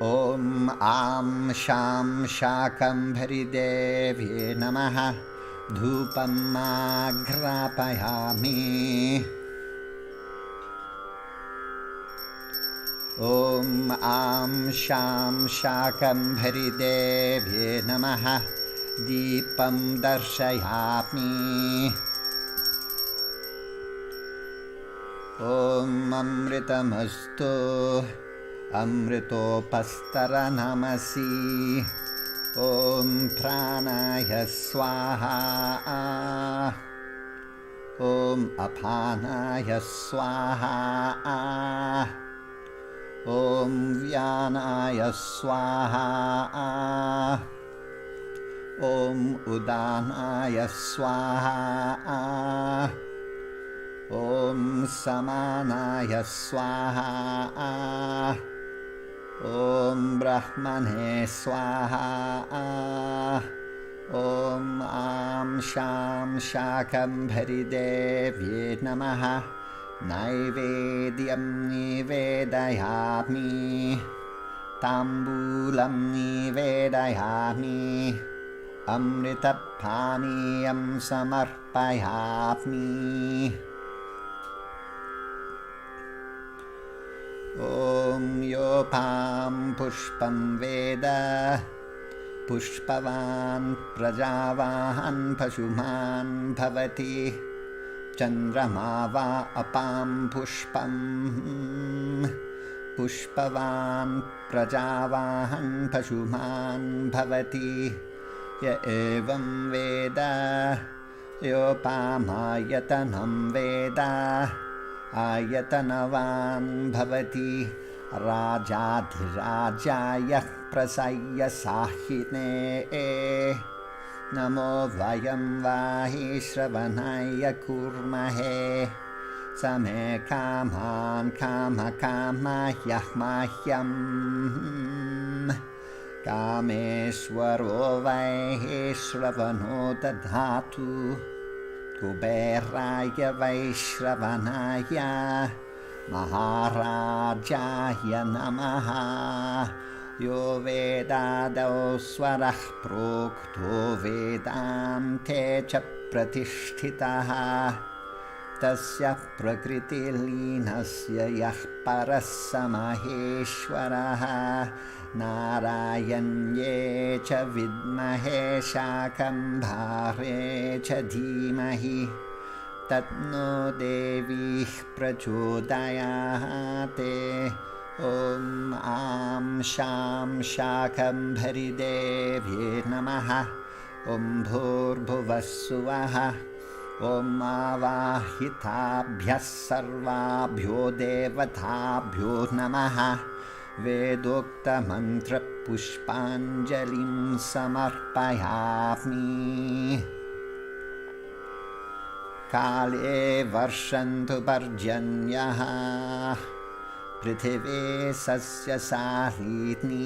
Om Am Sham Shakambhari Devye Namaha Dhupam Agrapayami Om Am Sham Shakambhari Devye Namaha Deepam Darshayami Om Amritamastu Amritopastaranamasi Om Pranaya Swaha Om Apanaya Swaha ॐ व्यानाय स्वाहा ॐ उदानाय स्वाहा ॐ समानाय स्वाहा ॐ ब्रह्मणे स्वाहा ॐ आं शां शाकम्भरी देव्ये नमः नैवेद्यं निवेदयामि ताम्बूलं निवेदयामि अमृतपानीयं समर्पयामि ॐ योपां पुष्पं वेद पुष्पवान् प्रजावान् पशुमान् भवति चन्द्रमा वा अपां पुष्पं पुष्पवान् प्रजावान् पशुमान् भवति य एवं वेद योपामायतनं वेद आयतनवान् भवति राजाधिराजाय प्रसय्य साहिने नमो वयं वाहि श्रवणाय कुर्महे समे कामान् कामकामाह्यः मह्यम् कामेश्वरो वै श्रवणो दधातु कुबेराय वैश्रवणाय महाराजाय नमः यो वेदादौ स्वरः प्रोक्तो वेदान्ते च प्रतिष्ठितः तस्य प्रकृतिलीनस्य यः परः स महेश्वरः नारायण्ये च विद्महे शाकम्भरे च धीमहि तन्नो देवीः प्रचोदयात् ॐ आं शां शाकम्भरी देव्ये नमः ॐ भूर्भुवः सुवः ॐ आवाहिताभ्यः सर्वाभ्यो देवताभ्यो नमः वेदोक्तमन्त्रपुष्पाञ्जलिं समर्पयामि काले वर्षन्तु पर्जन्यः पृथिवी सस्यशालिनी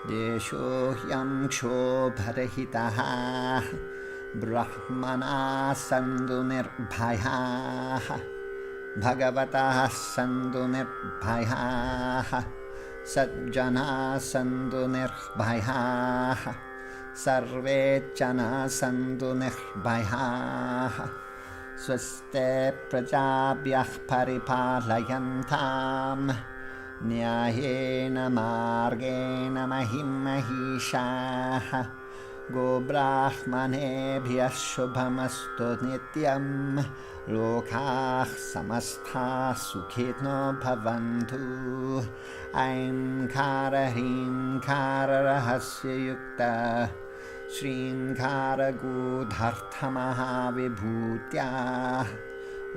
देशोऽयं क्षोभरहितः ब्रह्मणाः सन्तु निर्भयाः भगवतः सन्तु निर्भयाः सज्जनाः सन्तु निर्भयाः सर्वे जनाः सन्तु निर्भयाः स्वस्ते प्रजाभ्यः परिपालयन्तां न्यायेन मार्गेण महिषाः गोब्राह्मणेभ्यः शुभमस्तु नित्यं लोकाः समस्ताः सुखिनो भवन्तु ऐं कार ह्रीं काररहस्ययुक्ता श्रीङ्कारगूढर्थमहाविभूत्या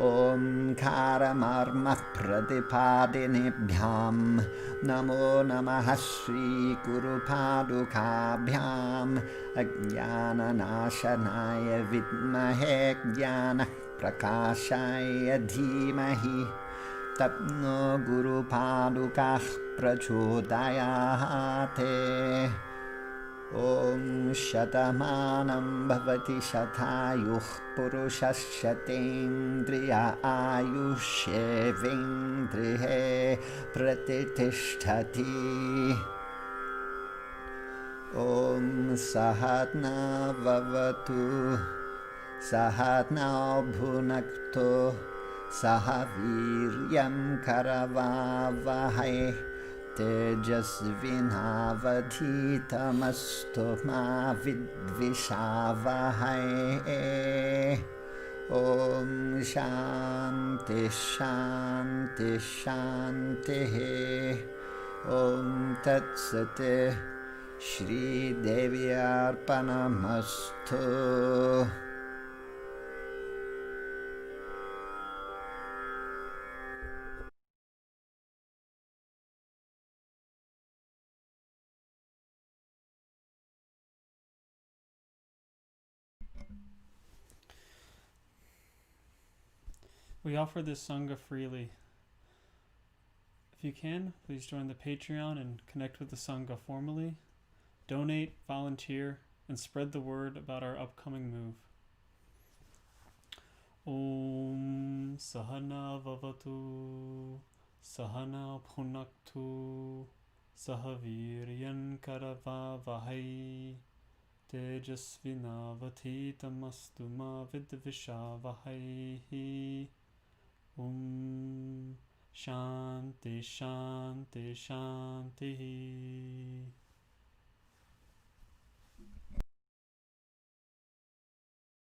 ओङ्कारमर्मप्रतिपादिनेभ्यां नमो नमः श्रीगुरुपादुकाभ्याम् अज्ञाननाशनाय विद्महे ज्ञानप्रकाशाय धीमहि तन्नो गुरुपादुकाः प्रचोदयात् ॐ शतमानं भवति शतायुः पुरुषः शतेन्द्रिय आयुष्येवेन्द्रिये प्रतिष्ठति ॐ सहना भवतु सहनौ भुनक्तु सह वीर्यं करवावहै तेजस्विनावधीतमस्तु मा विद्विषावहै ॐ शान्ति शान्ति शान्तिः ॐ तत्सत् श्रीदेव्यार्पणमस्तु। We offer this Sangha freely. If you can, please join the Patreon and connect with the Sangha formally. Donate, volunteer, and spread the word about our upcoming move. Om Sahana Vavatu Sahana Bhunaktu Sahaviryan Karavavahai Tejasvinavadhitamastu ma vidvishavahai. Om Shanti Shanti Shanti.